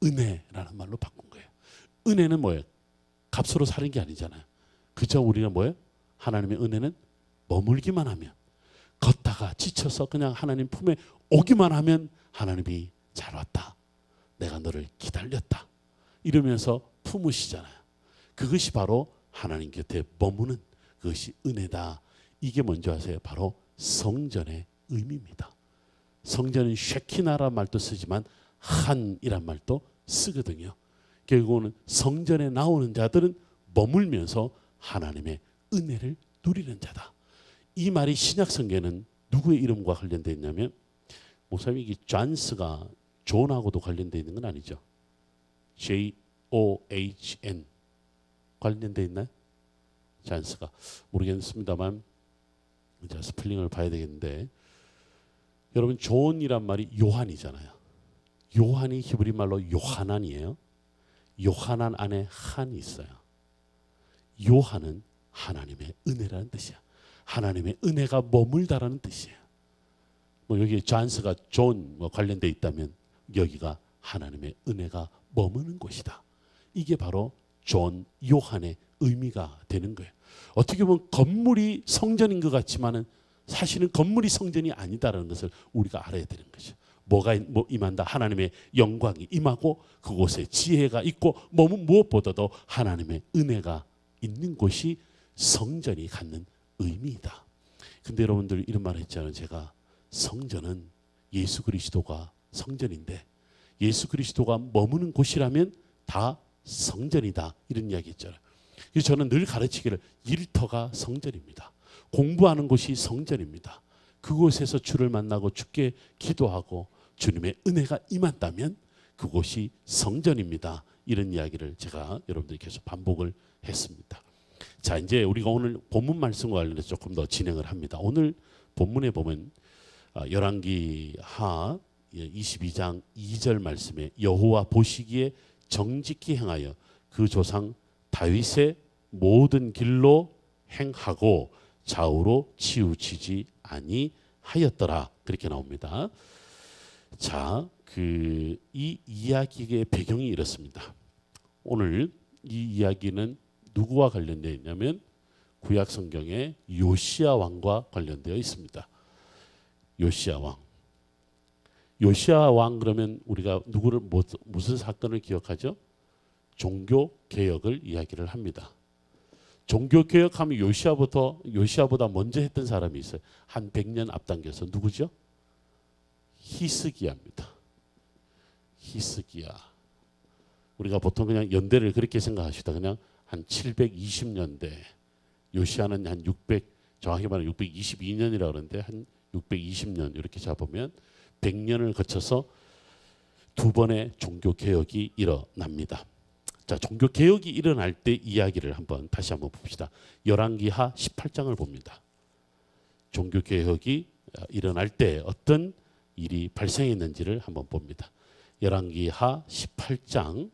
은혜라는 말로 바꾼 거예요. 은혜는 뭐예요? 값으로 사는 게 아니잖아요. 그저 우리가 뭐예요? 하나님의 은혜는 머물기만 하면, 걷다가 지쳐서 그냥 하나님 품에 오기만 하면 하나님이 잘 왔다, 내가 너를 기다렸다 이러면서 품으시잖아요. 그것이 바로 하나님 곁에 머무는 그것이 은혜다. 이게 뭔지 아세요? 바로 성전의 의미입니다. 성전은 쉐키나라는 말도 쓰지만 한이란 말도 쓰거든요. 결국은 성전에 나오는 자들은 머물면서 하나님의 은혜를 누리는 자다. 이 말이 신약 성경에는 누구의 이름과 관련되어 있냐면, 목사님 이 존스가 존하고도 관련되어 있는 건 아니죠. J-O-H-N 관련되어 있나요? 존스가 모르겠습니다만 이제 스펠링을 봐야 되겠는데, 여러분 존이란 말이 요한이잖아요. 요한이 히브리 말로 요하난이에요. 요하난 안에 한이 있어요. 요한은 하나님의 은혜라는 뜻이야. 하나님의 은혜가 머물다라는 뜻이에요. 뭐 여기 존스가 존 관련돼 있다면 여기가 하나님의 은혜가 머무는 곳이다. 이게 바로 존 요한의 의미가 되는 거예요. 어떻게 보면 건물이 성전인 것 같지만은 사실은 건물이 성전이 아니다라는 것을 우리가 알아야 되는 거죠. 뭐가 임한다? 하나님의 영광이 임하고 그곳에 지혜가 있고 무엇보다도 하나님의 은혜가 있는 곳이 성전이 갖는 의미이다. 근데 여러분들 이런 말 했잖아요. 제가 성전은 예수 그리스도가 성전인데 예수 그리스도가 머무는 곳이라면 다 성전이다, 이런 이야기 했잖아요. 그래서 저는 늘 가르치기를 일터가 성전입니다. 공부하는 곳이 성전입니다. 그곳에서 주를 만나고 주께 기도하고 주님의 은혜가 임한다면 그곳이 성전입니다. 이런 이야기를 제가 여러분들께 계속 반복을 했습니다. 자, 이제 우리가 오늘 본문 말씀과 관련해서 조금 더 진행을 합니다. 오늘 본문에 보면 열왕기하 22장 2절 말씀에 여호와 보시기에 정직히 행하여 그 조상 다윗의 모든 길로 행하고 좌우로 치우치지 아니하였더라, 그렇게 나옵니다. 자, 이 이야기의 배경이 이렇습니다. 오늘 이 이야기는 누구와 관련되어 있냐면 구약 성경의 요시야 왕과 관련되어 있습니다. 요시야 왕. 요시야 왕 그러면 우리가 누구를 무슨 사건을 기억하죠? 종교 개혁을 이야기를 합니다. 종교 개혁하면 요시야보다 먼저 했던 사람이 있어요. 한 100년 앞당겨서. 누구죠? 히스기야입니다. 히스기야. 우리가 보통 그냥 연대를 그렇게 생각하시다. 그냥 한 720년대. 요시야는 한 600, 정확히 말하면 622년이라고 그러는데 한 620년 이렇게 잡으면 100년을 거쳐서 두 번의 종교 개혁이 일어납니다. 자, 종교 개혁이 일어날 때 이야기를 다시 한번 봅시다. 열왕기하 18장을 봅니다. 종교 개혁이 일어날 때 어떤 일이 발생했는지를 한번 봅니다. 열왕기하 18장을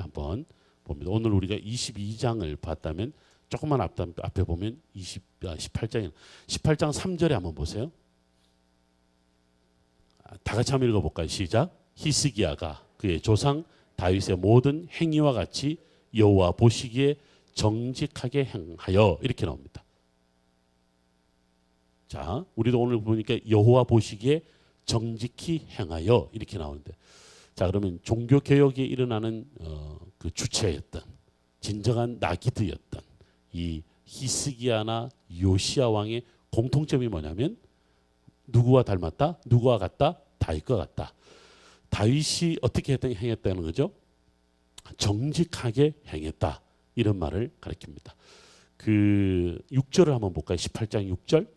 한번 봅니다. 오늘 우리가 22장을 봤다면 조금만 앞에 보면 18장 3절에 한번 보세요. 다 같이 한번 읽어볼까요? 시작. 히스기야가 그의 조상 다윗의 모든 행위와 같이 여호와 보시기에 정직하게 행하여 이렇게 나옵니다. 자, 우리도 오늘 보니까 여호와 보시기에 정직히 행하여 이렇게 나오는데, 자, 그러면 종교 개혁이 일어나는 그 주체였던 진정한 나기드였던 이 히스기야나 요시야 왕의 공통점이 뭐냐면 누구와 닮았다? 누구와 같다? 다윗과 같다. 다윗이 어떻게 행했다는 거죠? 정직하게 행했다. 이런 말을 가리킵니다. 그 6절을 한번 볼까요? 18장 6절.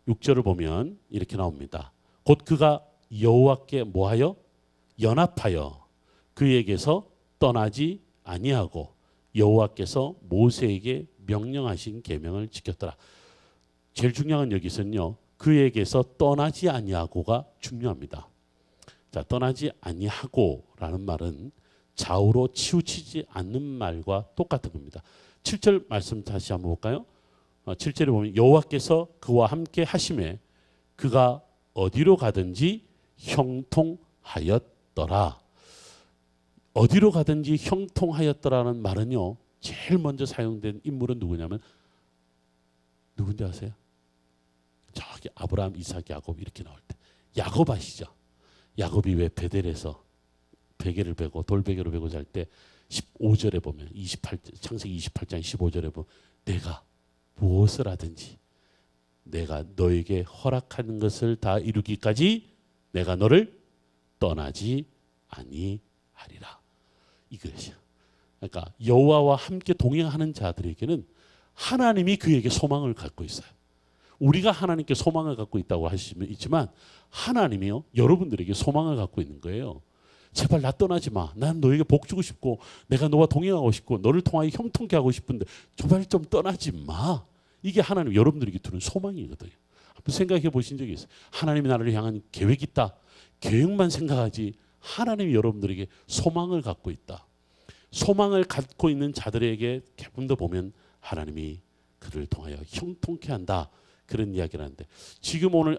6절을 보면 이렇게 나옵니다. 곧 그가 여호와께 뭐하여? 연합하여 그에게서 떠나지 아니하고 여호와께서 모세에게 명령하신 계명을 지켰더라. 제일 중요한 건 여기서는요. 그에게서 떠나지 아니하고가 중요합니다. 자, 떠나지 아니하고라는 말은 좌우로 치우치지 않는 말과 똑같은 겁니다. 7절 말씀 다시 한번 볼까요? 7절에 보면 여호와께서 그와 함께 하심에 그가 어디로 가든지 형통하였더라. 어디로 가든지 형통하였더라는 말은요. 제일 먼저 사용된 인물은 누구냐면 누군지 아세요? 저기 아브라함, 이삭, 야곱 이렇게 나올 때 야곱 아시죠? 야곱이 왜 베델에서 베개를 베고 돌베개로 베고 잘 때 15절에 보면 창세기 28장 15절에 보면 내가 무엇을 하든지 내가 너에게 허락하는 것을 다 이루기까지 내가 너를 떠나지 아니하리라. 이것이야. 그러니까 여호와와 함께 동행하는 자들에게는 하나님이 그에게 소망을 갖고 있어요. 우리가 하나님께 소망을 갖고 있다고 하시면 있지만 하나님이요 여러분들에게 소망을 갖고 있는 거예요. 제발 나 떠나지 마. 난 너에게 복 주고 싶고 내가 너와 동행하고 싶고 너를 통하여 형통케 하고 싶은데 제발 좀 떠나지 마. 이게 하나님 여러분들에게 두는 소망이거든요. 한번 생각해 보신 적이 있어요? 하나님이 나를 향한 계획이 있다. 계획만 생각하지 하나님이 여러분들에게 소망을 갖고 있다. 소망을 갖고 있는 자들에게 조금 더 보면 하나님이 그를 통하여 형통케 한다. 그런 이야기를 하는데 지금 오늘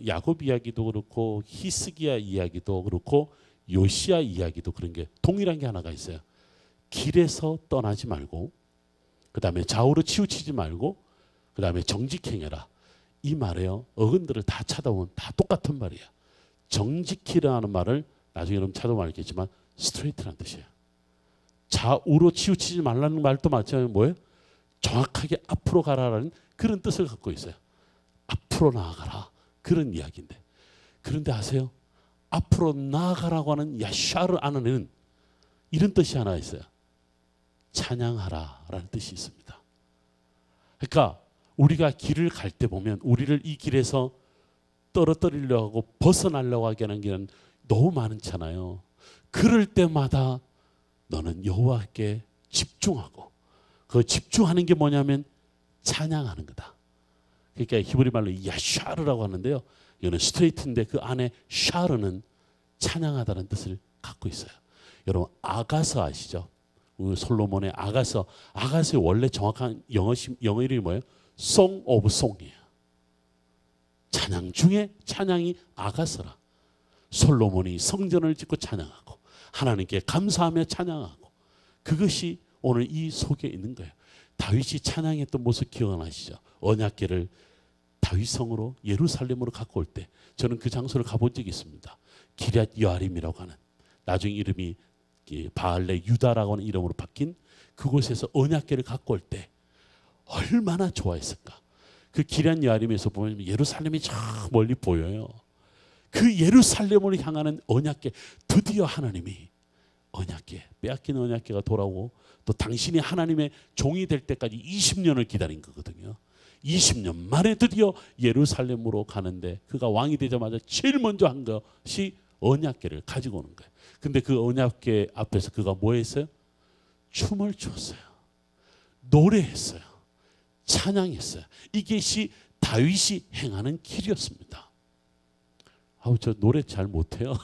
야곱 이야기도 그렇고 히스기야 이야기도 그렇고 요시야 이야기도 그런 게 동일한 게 하나가 있어요. 길에서 떠나지 말고 그 다음에 좌우로 치우치지 말고 그 다음에 정직행해라. 이 말에요. 어근들을 다 찾아보면 다 똑같은 말이야. 정직히라는 말을 나중에 여러분 찾아보면 알겠지만 스트레이트라는 뜻이에요. 좌우로 치우치지 말라는 말도 마찬가지로 뭐예요? 정확하게 앞으로 가라라는 그런 뜻을 갖고 있어요. 앞으로 나아가라. 그런 이야기인데. 그런데 아세요? 앞으로 나아가라고 하는 야샤르 안에는 이런 뜻이 하나 있어요. 찬양하라라는 뜻이 있습니다. 그러니까 우리가 길을 갈 때 보면 우리를 이 길에서 떨어뜨리려고 하고 벗어나려고 하게 하는 길은 너무 많잖아요. 그럴 때마다 너는 여호와께 집중하고 그 집중하는 게 뭐냐면 찬양하는 거다. 그러니까 히브리 말로 야샤르라고 하는데요. 이거는 스트레이트인데 그 안에 샤르는 찬양하다는 뜻을 갖고 있어요. 여러분 아가서 아시죠? 솔로몬의 아가서의 원래 정확한 영어 이름이 뭐예요? Song of Song이에요. 찬양 중에 찬양이 아가서라. 솔로몬이 성전을 짓고 찬양하고 하나님께 감사하며 찬양하고 그것이 오늘 이 속에 있는 거예요. 다윗이 찬양했던 모습 기억나시죠? 언약궤를 다윗성으로 예루살렘으로 갖고 올 때 저는 그 장소를 가본 적이 있습니다. 기럇 여아림이라고 하는 나중에 이름이 바알레 유다라고 하는 이름으로 바뀐 그곳에서 언약궤를 갖고 올 때 얼마나 좋아했을까. 그 기럇 여아림에서 보면 예루살렘이 저 멀리 보여요. 그 예루살렘을 향하는 언약궤 드디어 하나님이 언약궤 빼앗긴 언약궤가 돌아오고 또 당신이 하나님의 종이 될 때까지 20년을 기다린 거거든요. 20년 만에 드디어 예루살렘으로 가는데 그가 왕이 되자마자 제일 먼저 한 것이 언약궤를 가지고 오는 거예요. 근데 그 언약궤 앞에서 그가 뭐 했어요? 춤을 췄어요. 노래했어요. 찬양했어요. 이것이 다윗이 행하는 길이었습니다. 아우, 저 노래 잘 못해요.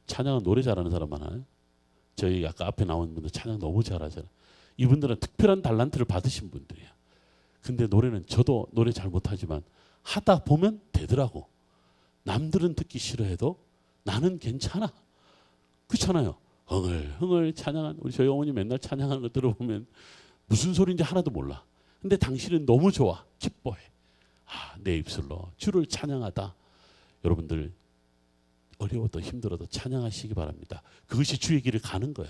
찬양은 노래 잘하는 사람 많아요. 저희 아까 앞에 나온 분들 찬양 너무 잘하잖아요. 이분들은 특별한 달란트를 받으신 분들이에요. 근데 노래는 저도 노래 잘 못하지만 하다 보면 되더라고. 남들은 듣기 싫어해도 나는 괜찮아. 그렇잖아요. 흥얼흥얼 찬양한 우리 저희 어머니 맨날 찬양하는 거 들어보면 무슨 소리인지 하나도 몰라. 근데 당신은 너무 좋아. 기뻐해. 아, 내 입술로 주를 찬양하다. 여러분들 어려워도 힘들어도 찬양하시기 바랍니다. 그것이 주의 길을 가는 거야.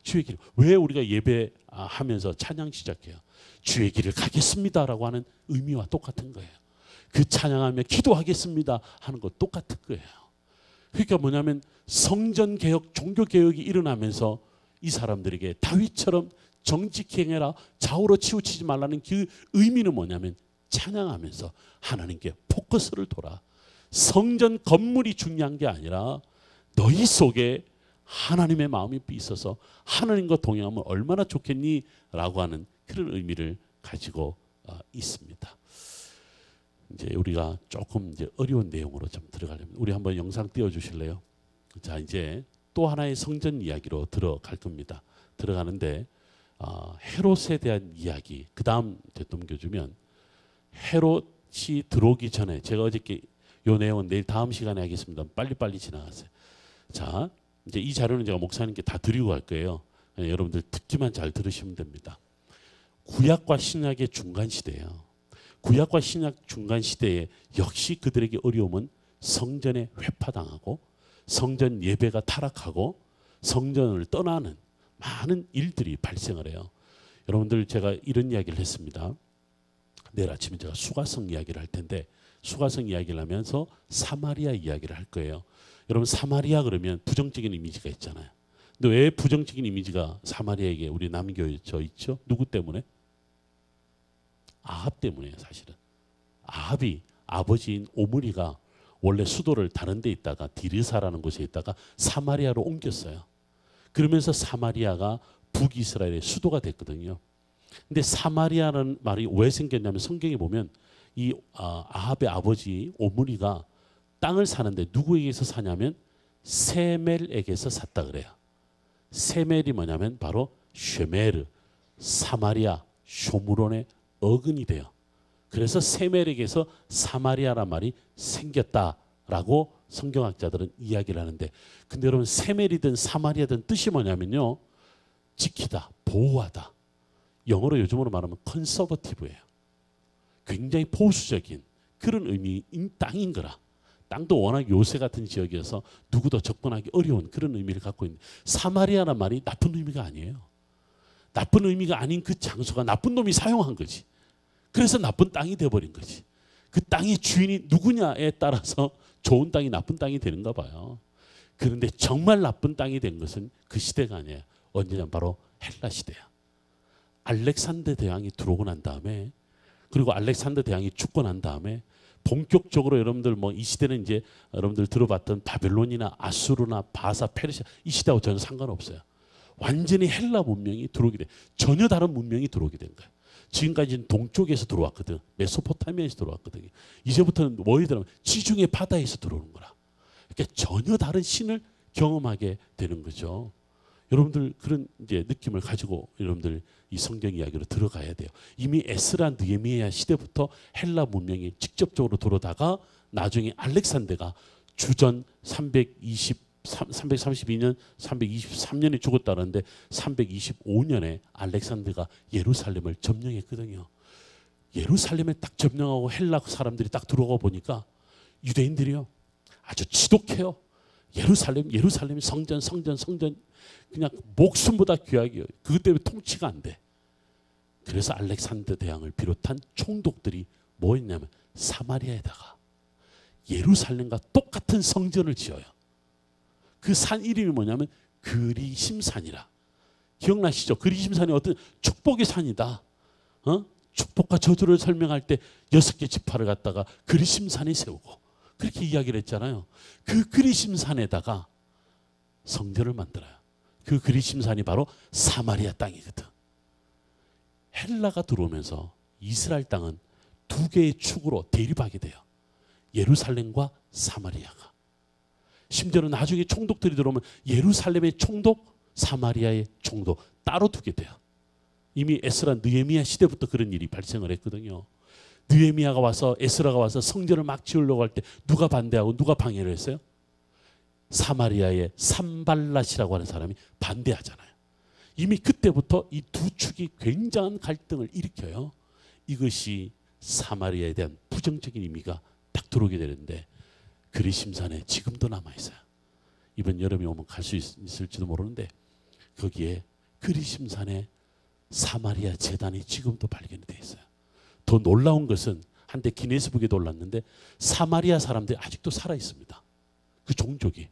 주의 길. 왜 우리가 예배하면서 찬양 시작해요? 주의 길을 가겠습니다라고 하는 의미와 똑같은 거예요. 그 찬양하며 기도하겠습니다 하는 것 똑같은 거예요. 그러니까 뭐냐면 성전개혁, 종교개혁이 일어나면서 이 사람들에게 다윗처럼 정직히 행해라, 좌우로 치우치지 말라는 그 의미는 뭐냐면 찬양하면서 하나님께 포커스를 둬라. 성전 건물이 중요한 게 아니라 너희 속에 하나님의 마음이 있어서 하나님과 동행하면 얼마나 좋겠니? 라고 하는 그런 의미를 가지고 있습니다. 이제 우리가 조금 이제 어려운 내용으로 좀 들어가려면 우리 한번 영상 띄워주실래요? 자, 이제 또 하나의 성전 이야기로 들어갈 겁니다. 들어가는데 헤롯에 대한 이야기 그 다음 넘겨주면 헤롯이 들어오기 전에 제가 어저께 요 내용은 내일 다음 시간에 하겠습니다. 빨리빨리 지나갔어요. 자, 이제 이 자료는 제가 목사님께 다 드리고 갈 거예요. 여러분들 듣기만 잘 들으시면 됩니다. 구약과 신약의 중간 시대예요. 구약과 신약 중간 시대에 역시 그들에게 어려움은 성전에 회파당하고 성전 예배가 타락하고 성전을 떠나는 많은 일들이 발생을 해요. 여러분들 제가 이런 이야기를 했습니다. 내일 아침에 제가 수가성 이야기를 할 텐데 수가성 이야기를 하면서 사마리아 이야기를 할 거예요. 여러분 사마리아 그러면 부정적인 이미지가 있잖아요. 근데 왜 부정적인 이미지가 사마리아에게 우리 남겨져 있죠? 누구 때문에? 아합 때문에요. 사실은 아합이 아버지인 오므리가 원래 수도를 다른 데 있다가 디르사라는 곳에 있다가 사마리아로 옮겼어요. 그러면서 사마리아가 북이스라엘의 수도가 됐거든요. 근데 사마리아라는 말이 왜 생겼냐면 성경에 보면 이 아합의 아버지 오므리가 땅을 사는데 누구에게서 사냐면 세멜에게서 샀다 그래요. 세멜이 뭐냐면 바로 쉐메르, 사마리아, 쇼므론의 어근이 돼요. 그래서 세멜에게서 사마리아란 말이 생겼다라고 성경학자들은 이야기를 하는데, 근데 여러분 세멜이든 사마리아든 뜻이 뭐냐면요, 지키다, 보호하다. 영어로 요즘으로 말하면 컨서버티브예요. 굉장히 보수적인 그런 의미인 땅인 거라. 땅도 워낙 요새 같은 지역이어서 누구도 접근하기 어려운 그런 의미를 갖고 있는, 사마리아란 말이 나쁜 의미가 아니에요. 나쁜 의미가 아닌 그 장소가 나쁜 놈이 사용한 거지. 그래서 나쁜 땅이 되어버린 거지. 그 땅의 주인이 누구냐에 따라서 좋은 땅이 나쁜 땅이 되는가 봐요. 그런데 정말 나쁜 땅이 된 것은 그 시대가 아니에요. 언제냐? 바로 헬라 시대야. 알렉산더 대왕이 들어오고 난 다음에, 그리고 알렉산더 대왕이 죽고 난 다음에 본격적으로 여러분들 뭐 이 시대는 이제 여러분들 들어봤던 바벨론이나 아수르나 바사, 페르시아 이 시대하고 전혀 상관없어요. 완전히 헬라 문명이 들어오게 돼. 전혀 다른 문명이 들어오게 된 거예요. 지금까지는 동쪽에서 들어왔거든. 메소포타미아에서 들어왔거든요. 이제부터는 뭐에 들어오면 지중해 바다에서 들어오는 거라. 그러니까 전혀 다른 신을 경험하게 되는 거죠. 여러분들 그런 이제 느낌을 가지고 여러분들 이 성경 이야기로 들어가야 돼요. 이미 에스라 느헤미야 시대부터 헬라 문명이 직접적으로 들어오다가 나중에 알렉산더가 주전 332년, 323년에 죽었다는데 325년에 알렉산더가 예루살렘을 점령했거든요. 예루살렘에 딱 점령하고 헬라 사람들이 딱 들어가 보니까 유대인들이요, 아주 지독해요. 예루살렘 성전 그냥 목숨보다 귀하게요. 그것 때문에 통치가 안 돼. 그래서 알렉산더 대왕을 비롯한 총독들이 뭐 했냐면 사마리아에다가 예루살렘과 똑같은 성전을 지어요. 그 산 이름이 뭐냐면 그리심산이라. 기억나시죠? 그리심산이 어떤 축복의 산이다. 축복과 저주를 설명할 때 6개 지파를 갖다가 그리심산에 세우고 그렇게 이야기를 했잖아요. 그 그리심산에다가 성전을 만들어요. 그 그리심산이 바로 사마리아 땅이거든. 헬라가 들어오면서 이스라엘 땅은 두 개의 축으로 대립하게 돼요. 예루살렘과 사마리아가. 심지어는 나중에 총독들이 들어오면 예루살렘의 총독, 사마리아의 총독 따로 두게 돼요. 이미 에스라 느헤미야 시대부터 그런 일이 발생을 했거든요. 느헤미야가 와서 에스라가 와서 성전을 막 지으려고 할 때 누가 반대하고 누가 방해를 했어요? 사마리아의 산발랏이라고 하는 사람이 반대하잖아요. 이미 그때부터 이 두 축이 굉장한 갈등을 일으켜요. 이것이 사마리아에 대한 부정적인 의미가 딱 들어오게 되는데 그리심산에 지금도 남아있어요. 이번 여름에 오면 갈 수 있을지도 모르는데 거기에 그리심산에 사마리아 재단이 지금도 발견이 되어 있어요. 더 놀라운 것은 한때 기네스북에도 올랐는데 사마리아 사람들이 아직도 살아 있습니다. 그 종족이.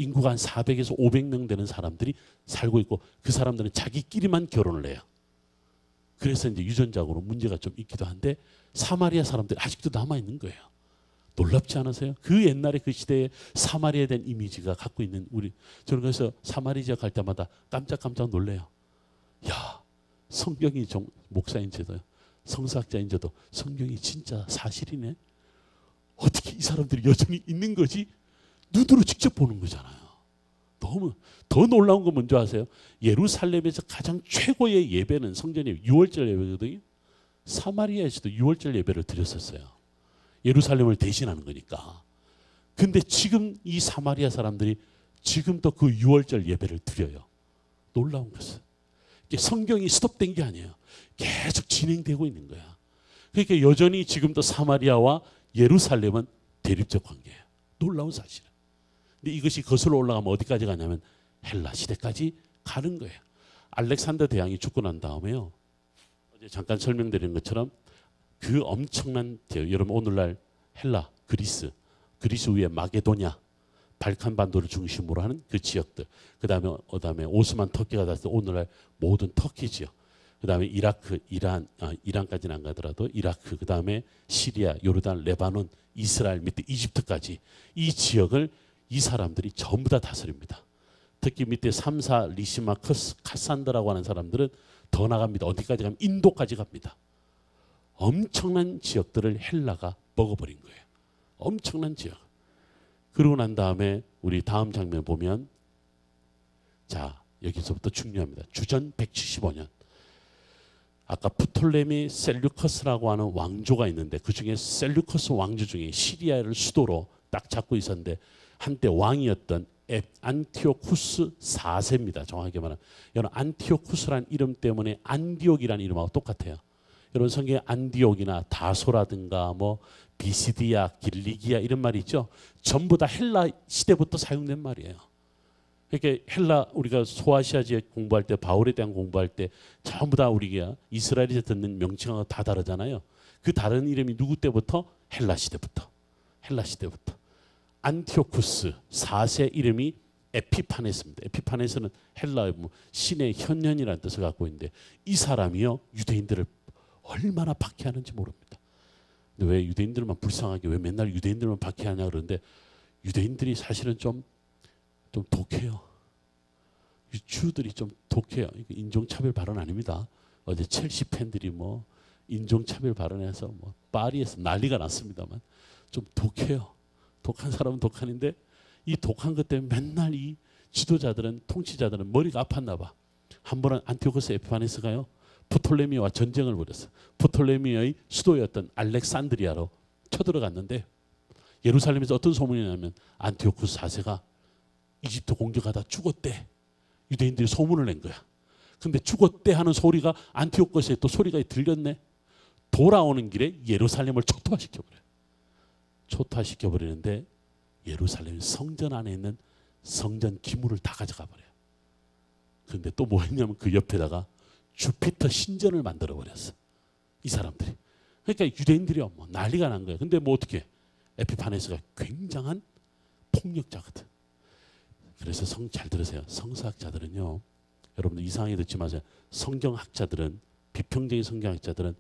인구가 한 400에서 500명 되는 사람들이 살고 있고 그 사람들은 자기끼리만 결혼을 해요. 그래서 이제 유전자적으로 문제가 좀 있기도 한데 사마리아 사람들이 아직도 남아있는 거예요. 놀랍지 않으세요? 그 옛날에 그 시대에 사마리아에 대한 이미지가 갖고 있는 저는 그래서 사마리아 지역 갈 때마다 깜짝깜짝 놀래요. 야, 성경이 목사인 저도 성사학자인 저도 성경이 진짜 사실이네. 어떻게 이 사람들이 여전히 있는 거지? 눈으로 직접 보는 거잖아요. 너무 더 놀라운 건 뭔지 아세요? 예루살렘에서 가장 최고의 예배는 성전이 6월절 예배거든요. 사마리아에서도 6월절 예배를 드렸었어요. 예루살렘을 대신하는 거니까. 근데 지금 이 사마리아 사람들이 지금도 그 6월절 예배를 드려요. 놀라운 것은 성경이 스톱된 게 아니에요. 계속 진행되고 있는 거야. 그러니까 여전히 지금도 사마리아와 예루살렘은 대립적 관계예요. 놀라운 사실은. 근데 이것이 거슬러 올라가면 어디까지 가냐면 헬라 시대까지 가는 거예요. 알렉산더 대왕이 죽고 난 다음에요. 어제 잠깐 설명드린 것처럼 그 엄청난 여러분 오늘날 헬라, 그리스 위에 마게도냐, 발칸 반도를 중심으로 하는 그 지역들. 그다음에 오스만 터키가 닿았을 때 오늘날 모든 터키 지역. 그다음에 이라크, 이란까지는 안 가더라도 이라크, 그다음에 시리아, 요르단, 레바논, 이스라엘 밑에 이집트까지 이 지역을 이 사람들이 전부 다 다스립니다. 특히 밑에 3사 리시마 카산드라고 하는 사람들은 더 나갑니다. 어디까지 가면 인도까지 갑니다. 엄청난 지역들을 헬라가 먹어버린 거예요. 엄청난 지역. 그러고 난 다음에 우리 다음 장면 보면 자 여기서부터 중요합니다. 주전 175년 아까 프톨레미 셀류커스라고 하는 왕조가 있는데 그 중에 셀류커스 왕조 중에 시리아를 수도로 딱 잡고 있었는데 한때 왕이었던 안티오쿠스 4세입니다. 정확하게 말하면 여러분 안티오쿠스라는 이름 때문에 안디옥이라는 이름하고 똑같아요. 여러분 성경에 안디옥이나 다소라든가 뭐 비시디아, 길리기아 이런 말이 있죠. 전부 다 헬라 시대부터 사용된 말이에요. 그러니까 헬라 우리가 소아시아 지역 공부할 때 바울에 대한 공부할 때 전부 다 우리가 이스라엘에서 듣는 명칭하고 다 다르잖아요. 그 다른 이름이 누구 때부터? 헬라 시대부터. 안티오쿠스 4세 이름이 에피파네스입니다. 에피파네스는 헬라의 신의 현현이라는 뜻을 갖고 있는데 이 사람이요 유대인들을 얼마나 박해하는지 모릅니다. 근데 왜 유대인들만 불쌍하게 왜 맨날 유대인들만 박해하냐 그러는데 유대인들이 사실은 좀 독해요. 주들이 좀 독해요. 인종차별 발언 아닙니다. 어제 첼시 팬들이 뭐 인종차별 발언해서 뭐 파리에서 난리가 났습니다만 좀 독해요. 독한 사람은 독한인데 이 독한 것 때문에 맨날 이 지도자들은 통치자들은 머리가 아팠나 봐. 한 번은 안티오코스 에피파네스가요. 프톨레미와 전쟁을 벌였어요. 프톨레미의 수도였던 알렉산드리아로 쳐들어갔는데 예루살렘에서 어떤 소문이 나면 안티오쿠스 4세가 이집트 공격하다 죽었대. 유대인들이 소문을 낸 거야. 근데 죽었대 하는 소리가 안티오쿠스에 또 소리가 들렸네. 돌아오는 길에 예루살렘을 초토화시켜버려요. 초토화시켜버리는데 예루살렘 성전 안에 있는 성전 기물을 다 가져가 버려요. 그런데 또 뭐 했냐면 그 옆에다가 주피터 신전을 만들어 버렸어. 이 사람들이. 그러니까 유대인들이 뭐 난리가 난 거예요. 근데 뭐 어떻게 에피파네스가 굉장한 폭력자거든. 그래서 잘 들으세요. 성서학자들은요. 여러분들 이상하게 듣지 마세요. 성경학자들은 비평적인 성경학자들은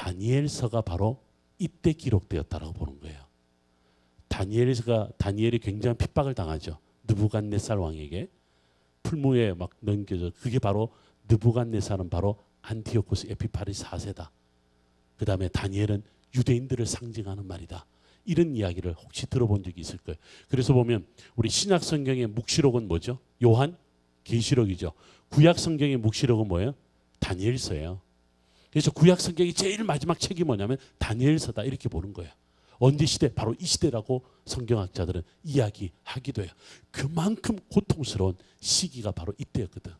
다니엘서가 바로 이때 기록되었다라고 보는 거예요. 다니엘이 굉장한 핍박을 당하죠. 느부갓네살 왕에게 풀무에 막 넘겨져. 그게 바로 느부갓네살은 바로 안티오코스 에피파네스 4세다. 그 다음에 다니엘은 유대인들을 상징하는 말이다. 이런 이야기를 혹시 들어본 적이 있을 거예요. 그래서 보면 우리 신약 성경의 묵시록은 뭐죠? 요한 계시록이죠. 구약 성경의 묵시록은 뭐예요? 다니엘서예요. 그래서 구약 성경이 제일 마지막 책이 뭐냐면 다니엘서다 이렇게 보는 거예요. 언제 시대? 바로 이 시대라고 성경학자들은 이야기하기도 해요. 그만큼 고통스러운 시기가 바로 이때였거든.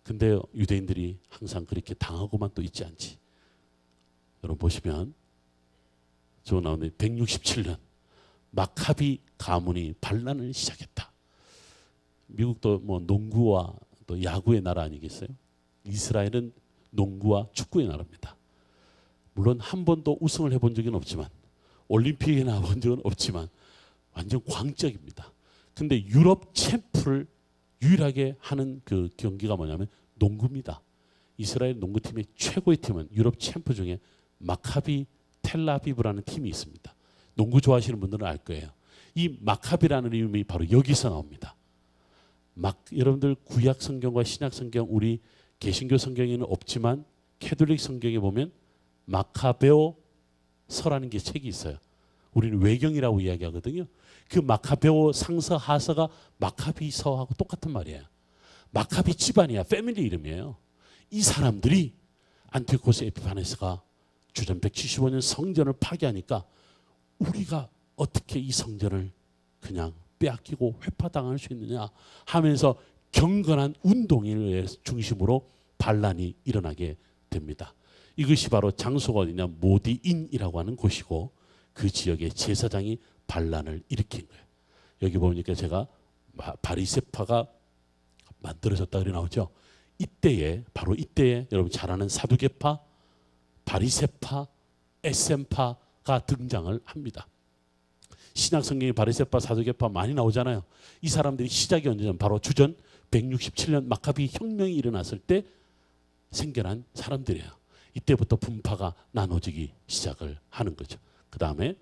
근데 유대인들이 항상 그렇게 당하고만 또 있지 않지. 여러분 보시면 저 나오는 167년 마카비 가문이 반란을 시작했다. 미국도 뭐 농구와 또 야구의 나라 아니겠어요? 이스라엘은 농구와 축구의 나라입니다. 물론 한 번도 우승을 해본 적은 없지만 올림픽에 나와본 적은 없지만 완전 광적입니다. 근데 유럽 챔프를 유일하게 하는 그 경기가 뭐냐면 농구입니다. 이스라엘 농구팀의 최고의 팀은 유럽 챔프 중에 마카비 텔라비브라는 팀이 있습니다. 농구 좋아하시는 분들은 알 거예요. 이 마카비라는 이름이 바로 여기서 나옵니다. 여러분들 구약 성경과 신약 성경 우리 개신교 성경에는 없지만 캐톨릭 성경에 보면 마카베오 서라는 게 책이 있어요. 우리는 외경이라고 이야기하거든요. 그 마카베오 상서 하서가 마카비서하고 똑같은 말이에요. 마카비 집안이야. 패밀리 이름이에요. 이 사람들이 안티오코스 에피파네스가 주전 175년 성전을 파괴하니까 우리가 어떻게 이 성전을 그냥 빼앗기고 회파당할 수 있느냐 하면서 경건한 운동을 중심으로 반란이 일어나게 됩니다. 이것이 바로 장소가 어디냐 모디인이라고 하는 곳이고 그 지역의 제사장이 반란을 일으킨 거예요. 여기 보니까 제가 바리새파가 만들어졌다 그래 나오죠. 이때에 바로 이때에 여러분 잘 아는 사두개파, 바리새파, 에셈파가 등장을 합니다. 신약 성경에 바리새파, 사두개파 많이 나오잖아요. 이 사람들이 시작이 언제냐면 바로 주전 167년 마카비 혁명이 일어났을 때 생겨난 사람들이에요. 이때부터 분파가 나눠지기 시작을 하는 거죠. 그 다음에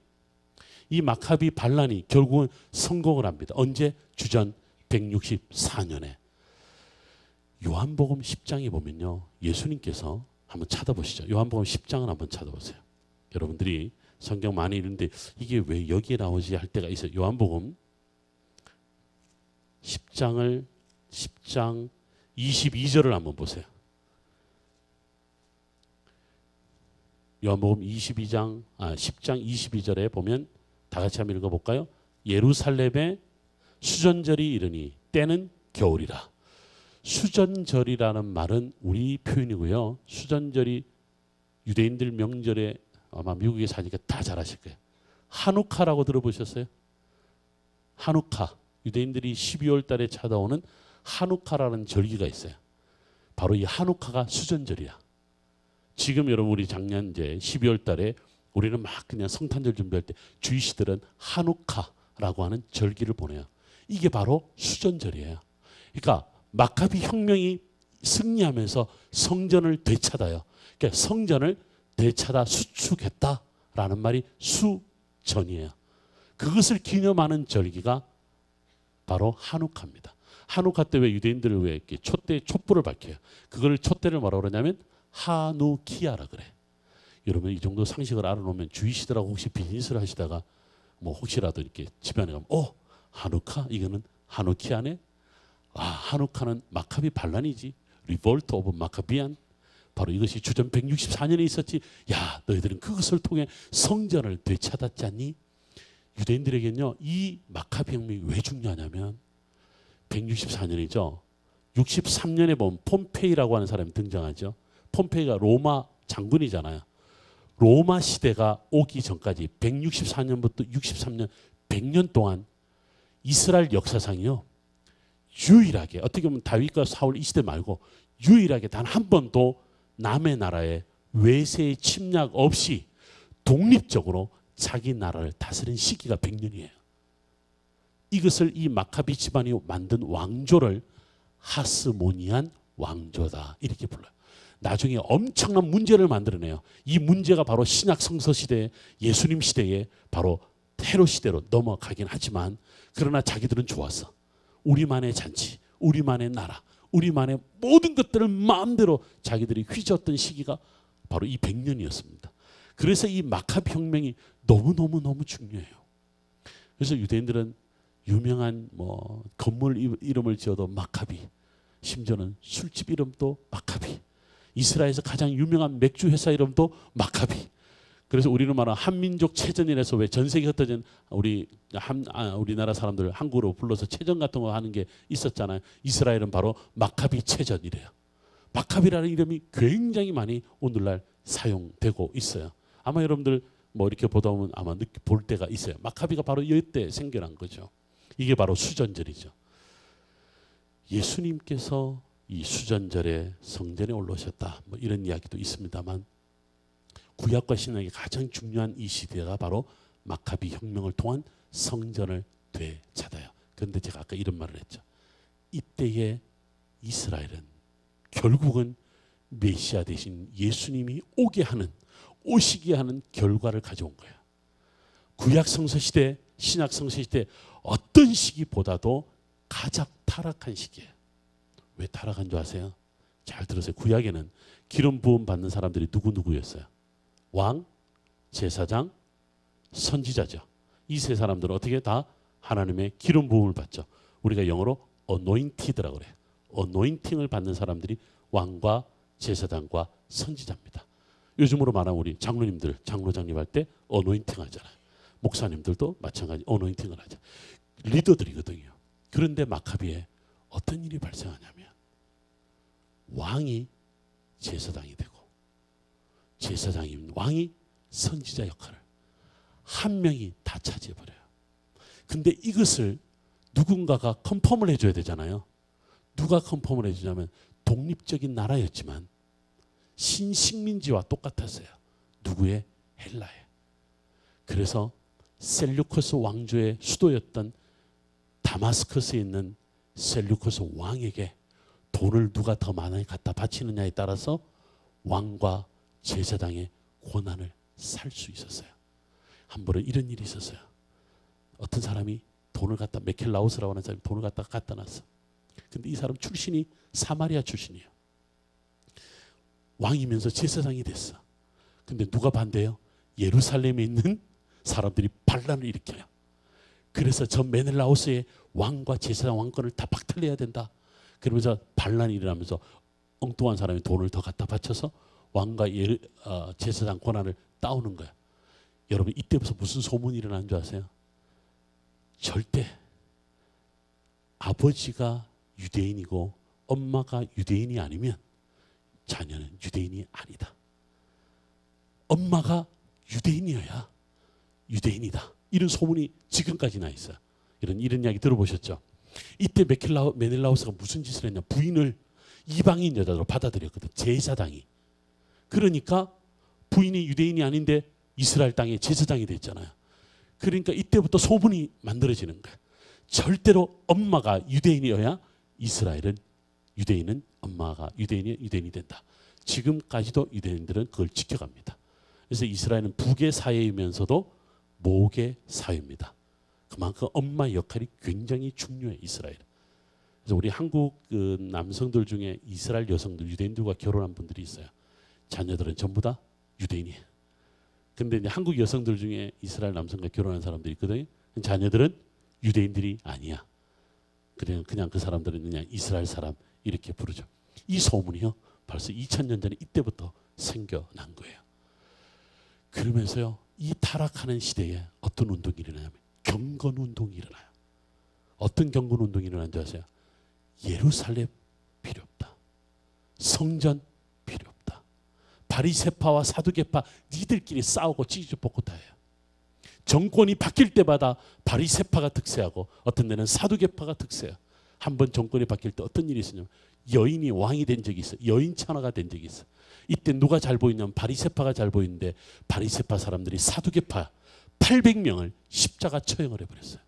이 마카비 반란이 결국은 성공을 합니다. 언제? 주전 164년에. 요한복음 10장에 보면요. 예수님께서 한번 찾아보시죠. 요한복음 10장을 한번 찾아보세요. 여러분들이 성경 많이 읽는데 이게 왜 여기에 나오지 할 때가 있어요. 요한복음 10장 22절을 한번 보세요. 요한복음 10장 22절에 보면 다 같이 한번 읽어볼까요? 예루살렘에 수전절이 이르니 때는 겨울이라. 수전절이라는 말은 우리 표현이고요. 수전절이 유대인들 명절에 아마 미국에 사니까 다 잘 아실 거예요. 하누카라고 들어보셨어요? 하누카. 유대인들이 12월 달에 찾아오는 하누카라는 절기가 있어요. 바로 이 하누카가 수전절이야. 지금 여러분 우리 작년 이제 12월 달에 우리는 막 그냥 성탄절 준비할 때 주이시들은 하누카라고 하는 절기를 보내요. 이게 바로 수전절이에요. 그러니까 마카비 혁명이 승리하면서 성전을 되찾아요. 그러니까 성전을 되찾아 수축했다라는 말이 수전이에요. 그것을 기념하는 절기가 바로 하누카입니다. 하누카 때 왜 유대인들을 왜 이렇게 촛불을 밝혀요? 그걸 촛대를 뭐라고 그러냐면 하누키아라 그래. 여러분 이 정도 상식을 알아놓으면 주이시더라고 혹시 비즈니스를 하시다가 뭐 혹시라도 이렇게 집안에 가면 하누카? 이거는 하누키아네? 하누카는 마카비 반란이지. 리볼트 오브 마카비안. 바로 이것이 주전 164년에 있었지. 야 너희들은 그것을 통해 성전을 되찾았지 않니? 유대인들에게는요. 이 마카비 혁명이 왜 중요하냐면 164년이죠. 63년에 보면 폼페이라고 하는 사람이 등장하죠. 폼페이가 로마 장군이잖아요. 로마 시대가 오기 전까지 164년부터 63년 100년 동안 이스라엘 역사상이요. 유일하게 어떻게 보면 다윗과 사울 이 시대 말고 유일하게 단 한 번도 남의 나라에 외세의 침략 없이 독립적으로 자기 나라를 다스린 시기가 100년이에요. 이것을 이 마카비 집안이 만든 왕조를 하스모니안 왕조다 이렇게 불러요. 나중에 엄청난 문제를 만들어내요. 이 문제가 바로 신약 성서 시대, 예수님 시대에 바로 테로 시대로 넘어가긴 하지만 그러나 자기들은 좋았어. 우리만의 잔치, 우리만의 나라, 우리만의 모든 것들을 마음대로 자기들이 휘저었던 시기가 바로 이 100년이었습니다. 그래서 이 마카비 혁명이 너무너무 중요해요. 그래서 유대인들은 유명한 뭐 건물 이름을 지어도 마카비, 심지어는 술집 이름도 마카비, 이스라엘에서 가장 유명한 맥주 회사 이름도 마카비. 그래서 우리는 말하는 한민족 체전이라서 왜 전 세계 흩어진 우리나라 사람들 한국으로 불러서 체전 같은 거 하는 게 있었잖아요. 이스라엘은 바로 마카비 체전이래요. 마카비라는 이름이 굉장히 많이 오늘날 사용되고 있어요. 아마 여러분들 뭐 이렇게 보다 보면 아마 볼 때가 있어요. 마카비가 바로 이때 생겨난 거죠. 이게 바로 수전절이죠. 예수님께서 이 수전절에 성전에 올라오셨다. 뭐 이런 이야기도 있습니다만 구약과 신약의 가장 중요한 이 시대가 바로 마카비 혁명을 통한 성전을 되찾아요. 그런데 제가 아까 이런 말을 했죠. 이때의 이스라엘은 결국은 메시아 대신 예수님이 오시게 하는 결과를 가져온 거예요. 구약 성서 시대, 신약 성서 시대 어떤 시기보다도 가장 타락한 시기예요. 왜 타락한 줄 아세요? 잘 들으세요. 구약에는 기름 부음 받는 사람들이 누구였어요? 왕, 제사장, 선지자죠. 이 세 사람들은 어떻게 다 하나님의 기름 부음을 받죠. 우리가 영어로 anointed라고 그래요. anointing을 받는 사람들이 왕과 제사장과 선지자입니다. 요즘으로 말하면 우리 장로님들, 장로장님 할 때 anointing 하잖아요. 목사님들도 마찬가지 anointing을 하죠. 리더들이거든요. 그런데 마카비에 어떤 일이 발생하냐면 왕이 제사장이 되고 제사장인 왕이 선지자 역할을 한 명이 다 차지해버려요. 근데 이것을 누군가가 컨펌을 해줘야 되잖아요. 누가 컨펌을 해주냐면 독립적인 나라였지만 신식민지와 똑같았어요. 누구의? 헬라에. 그래서 셀류커스 왕조의 수도였던 다마스커스에 있는 셀류커스 왕에게 돈을 누가 더 많이 갖다 바치느냐에 따라서 왕과 제사장의 권한을 살 수 있었어요. 한 번은 이런 일이 있었어요. 어떤 사람이 돈을 갖다 메켈라우스라고 하는 사람이 돈을 갖다 놨어. 근데 이 사람 출신이 사마리아 출신이에요. 왕이면서 제사장이 됐어. 근데 누가 반대해요? 예루살렘에 있는 사람들이 반란을 일으켜요. 그래서 저 메넬라우스의 왕과 제사장 왕권을 다 박탈해야 된다. 그러면서 반란이 일어나면서 엉뚱한 사람이 돈을 더 갖다 바쳐서 왕과 제사장 권한을 따오는 거야. 여러분 이때부터 무슨 소문이 일어나는 줄 아세요? 절대 아버지가 유대인이고 엄마가 유대인이 아니면 자녀는 유대인이 아니다. 엄마가 유대인이어야 유대인이다. 이런 소문이 지금까지 나 있어요. 이런 이야기 들어보셨죠? 이때 메넬라우스가 무슨 짓을 했냐? 부인을 이방인 여자로 받아들였거든. 제사장이. 그러니까 부인이 유대인이 아닌데 이스라엘 땅에 제사장이 됐잖아요. 그러니까 이때부터 소문이 만들어지는 거예요. 절대로 엄마가 유대인이어야 유대인은 엄마가 유대인이 된다. 지금까지도 유대인들은 그걸 지켜갑니다. 그래서 이스라엘은 북의 사회이면서도 목의 사회입니다. 그만큼 엄마 역할이 굉장히 중요해 이스라엘. 그래서 우리 한국 남성들 중에 이스라엘 여성들 유대인들과 결혼한 분들이 있어요. 자녀들은 전부 다 유대인이에요. 근데 이제 한국 여성들 중에 이스라엘 남성과 결혼한 사람들이 있거든요. 자녀들은 유대인들이 아니야. 그냥 그 사람들은 그냥 이스라엘 사람 이렇게 부르죠. 이 소문이요. 벌써 2000년 전에 이때부터 생겨난 거예요. 그러면서요. 이 타락하는 시대에 어떤 운동이 일어나냐면 경건운동이 일어나요. 어떤 경건운동이 일어나는 줄 아세요? 예루살렘 필요 없다. 성전 필요 없다. 바리새파와 사두개파 니들끼리 싸우고 찌질 뽑고 다 해요. 정권이 바뀔 때마다 바리새파가 득세하고 어떤 데는 사두개파가 득세해요. 한번 정권이 바뀔 때 어떤 일이 있었냐면 여인이 왕이 된 적이 있어요. 여인 천하가 된 적이 있어요. 이때 누가 잘 보이냐면 바리새파가 잘 보이는데 바리새파 사람들이 사두개파 800명을 십자가 처형을 해버렸어요.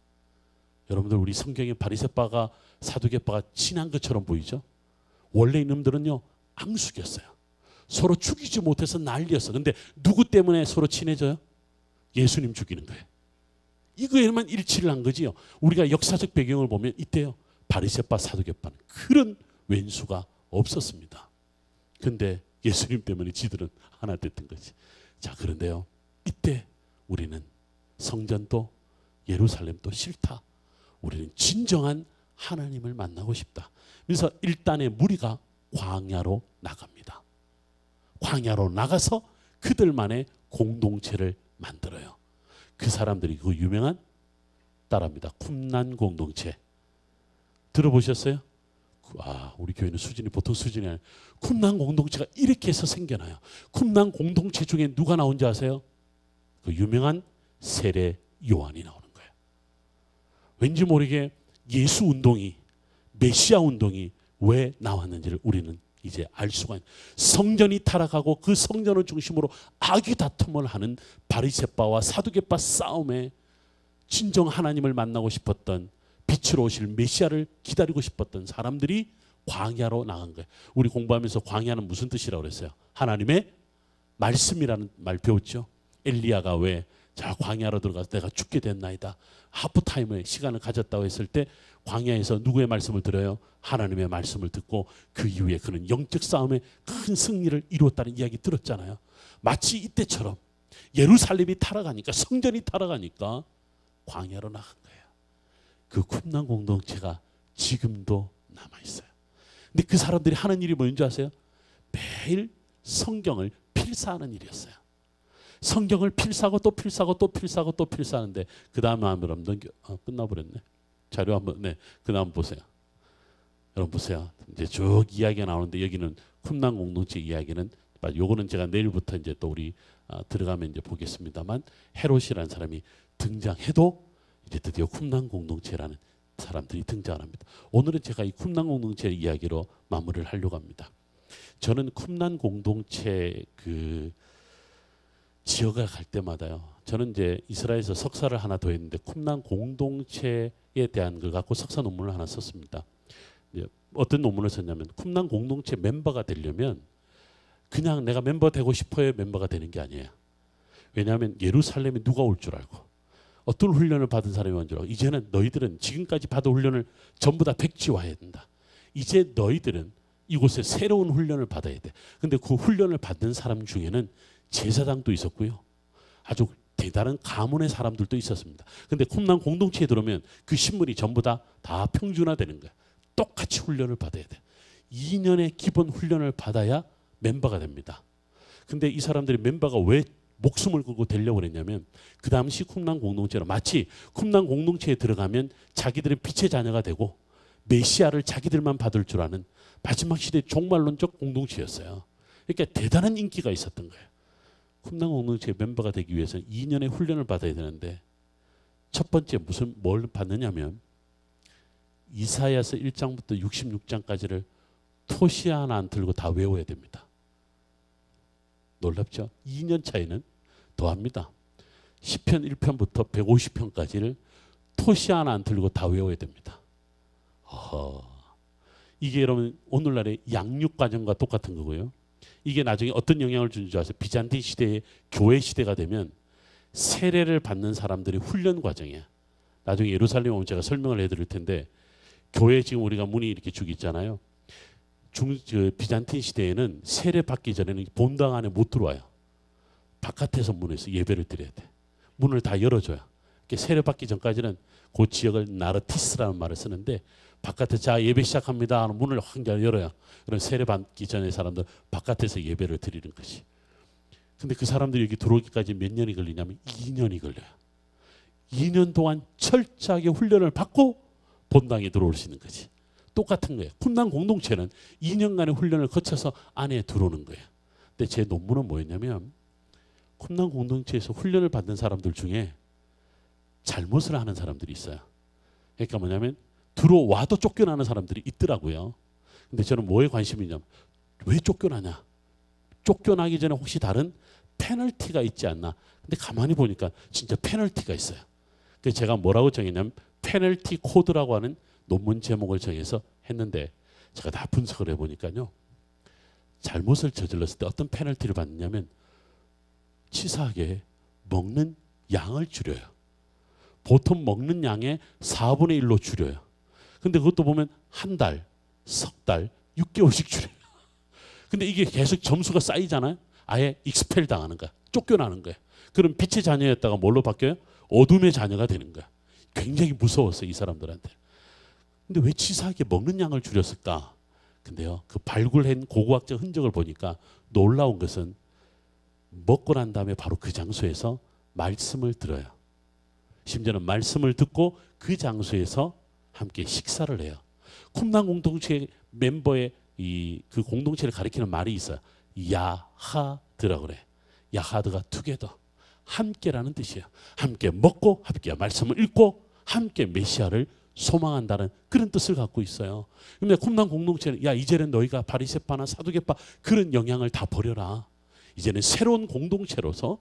여러분들 우리 성경에 바리새파가 사두개파가 친한 것처럼 보이죠? 원래 이놈들은요 앙숙이었어요. 서로 죽이지 못해서 난리였어. 근데 누구 때문에 서로 친해져요? 예수님 죽이는 거예요. 이거에만 일치를 한 거지요. 우리가 역사적 배경을 보면 이때요. 바리새파 사두개파는 그런 왼수가 없었습니다. 근데 예수님 때문에 지들은 하나 됐던 거지. 자, 그런데요. 이때 우리는 성전도 예루살렘도 싫다. 우리는 진정한 하나님을 만나고 싶다. 그래서 일단의 무리가 광야로 나갑니다. 광야로 나가서 그들만의 공동체를 만들어요. 그 사람들이 그 유명한 따라합니다. 쿰난 공동체. 들어보셨어요? 우리 교회는 수준이 보통 수준이 아니에요. 쿰난 공동체가 이렇게 해서 생겨나요. 쿰난 공동체 중에 누가 나온지 아세요? 그 유명한 세례 요한이 나오는 거예요. 왠지 모르게 예수 운동이, 메시아 운동이 왜 나왔는지를 우리는 이제 알 수가 있는. 성전이 타락하고 그 성전을 중심으로 악의 다툼을 하는 바리새파와 사두개파 싸움에 진정 하나님을 만나고 싶었던, 빛으로 오실 메시아를 기다리고 싶었던 사람들이 광야로 나간 거예요. 우리 공부하면서 광야는 무슨 뜻이라고 그랬어요? 하나님의 말씀이라는 말 배웠죠. 엘리야가 왜 자 광야로 들어가서 내가 죽게 됐나이다. 하프타임의 시간을 가졌다고 했을 때 광야에서 누구의 말씀을 들어요? 하나님의 말씀을 듣고 그 이후에 그는 영적 싸움에 큰 승리를 이루었다는 이야기 들었잖아요. 마치 이때처럼 예루살렘이 타락하니까, 성전이 타락하니까 광야로 나간 거예요. 그 쿰난 공동체가 지금도 남아있어요. 근데 그 사람들이 하는 일이 뭔지 아세요? 매일 성경을 필사하는 일이었어요. 성경을 필사하고 또 필사하고 또 필사하고 또 필사하는데 그 다음에 한번 끝나버렸네. 자료 한번, 네, 그 다음 보세요. 여러분 보세요. 이제 쭉 이야기가 나오는데 여기는 쿰난 공동체 이야기는, 요거는 제가 내일부터 이제 또 우리 들어가면 이제 보겠습니다만, 헤롯이라는 사람이 등장해도 이제 드디어 쿰난 공동체라는 사람들이 등장합니다. 오늘은 제가 이 쿰난 공동체 이야기로 마무리를 하려고 합니다. 저는 쿰난 공동체 그 지역을 갈 때마다요. 저는 이제 이스라엘에서 석사를 하나 더 했는데 쿰난 공동체에 대한 걸 갖고 석사 논문을 하나 썼습니다. 어떤 논문을 썼냐면 쿰난 공동체 멤버가 되려면 그냥 내가 멤버 되고 싶어야 멤버가 되는 게 아니에요. 왜냐하면 예루살렘에 누가 올 줄 알고 어떤 훈련을 받은 사람이 온 줄 알고, 이제는 너희들은 지금까지 받은 훈련을 전부 다 백지화해야 된다. 이제 너희들은 이곳에 새로운 훈련을 받아야 돼. 근데 그 훈련을 받는 사람 중에는 제사장도 있었고요. 아주 대단한 가문의 사람들도 있었습니다. 근데 쿰난 공동체에 들어오면 그 신분이 전부 다 평준화되는 거야. 똑같이 훈련을 받아야 돼. 2년의 기본 훈련을 받아야 멤버가 됩니다. 근데 이 사람들이 멤버가 왜 목숨을 걸고 되려고 그랬냐면, 그 당시 쿰난 공동체로 마치 쿰난 공동체에 들어가면 자기들의 빛의 자녀가 되고 메시아를 자기들만 받을 줄 아는 마지막 시대 종말론적 공동체였어요. 그러니까 대단한 인기가 있었던 거예요. 쿰난 공동체 멤버가 되기 위해서는 2년의 훈련을 받아야 되는데, 첫 번째 뭘 받느냐면 이사야서 1장부터 66장까지를 토시 하나 안 틀고 다 외워야 됩니다. 놀랍죠? 2년 차이는 더합니다. 시편 1편부터 150편까지를 토시 하나 안 틀고 다 외워야 됩니다. 이게 여러분 오늘날의 양육과정과 똑같은 거고요. 이게 나중에 어떤 영향을 주는 줄 아세요? 비잔틴 시대의 교회 시대가 되면 세례를 받는 사람들이 훈련 과정이야. 나중에 예루살렘 오면 제가 설명을 해드릴 텐데, 교회 지금 우리가 문이 이렇게 쭉 있잖아요. 비잔틴 시대에는 세례 받기 전에는 본당 안에 못 들어와요. 바깥에서 문에서 예배를 드려야 돼. 문을 다 열어줘요. 세례 받기 전까지는 그 지역을 나르티스라는 말을 쓰는데, 바깥에 자 예배 시작합니다 하는 문을 확 열어요. 그럼 세례 받기 전에 사람들 바깥에서 예배를 드리는 것이. 근데 그 사람들이 여기 들어오기까지 몇 년이 걸리냐면 2년이 걸려요. 2년 동안 철저하게 훈련을 받고 본당에 들어올 수 있는 거지. 똑같은 거예요. 쿰난 공동체는 2년간의 훈련을 거쳐서 안에 들어오는 거예요. 근데 제 논문은 뭐였냐면, 쿰난 공동체에서 훈련을 받는 사람들 중에 잘못을 하는 사람들이 있어요. 그러니까 뭐냐면 들어와도 쫓겨나는 사람들이 있더라고요. 근데 저는 뭐에 관심이 있냐면, 왜 쫓겨나냐? 쫓겨나기 전에 혹시 다른 페널티가 있지 않나? 근데 가만히 보니까 진짜 페널티가 있어요. 그래서 제가 뭐라고 정했냐면 페널티 코드라고 하는 논문 제목을 정해서 했는데, 제가 다 분석을 해보니까요. 잘못을 저질렀을 때 어떤 페널티를 받느냐면 치사하게 먹는 양을 줄여요. 보통 먹는 양의 4분의 1로 줄여요. 근데 그것도 보면 한 달, 석 달, 6개월씩 줄여요. 근데 이게 계속 점수가 쌓이잖아요. 아예 익스펠 당하는 거야. 쫓겨나는 거야. 그럼 빛의 자녀였다가 뭘로 바뀌어요? 어둠의 자녀가 되는 거야. 굉장히 무서웠어요, 이 사람들한테. 근데 왜 치사하게 먹는 양을 줄였을까? 근데요, 그 발굴한 고고학적 흔적을 보니까 놀라운 것은 먹고 난 다음에 바로 그 장소에서 말씀을 들어요. 심지어는 말씀을 듣고 그 장소에서 함께 식사를 해요. 쿰란 공동체 멤버의 그 공동체를 가리키는 말이 있어요. 야하드라고 그래. 야하드가 투게더, 함께라는 뜻이에요. 함께 먹고 함께 말씀을 읽고 함께 메시아를 소망한다는 그런 뜻을 갖고 있어요. 근데 쿰란 공동체는 야, 이제는 너희가 바리새파나 사두개파 그런 영향을 다 버려라. 이제는 새로운 공동체로서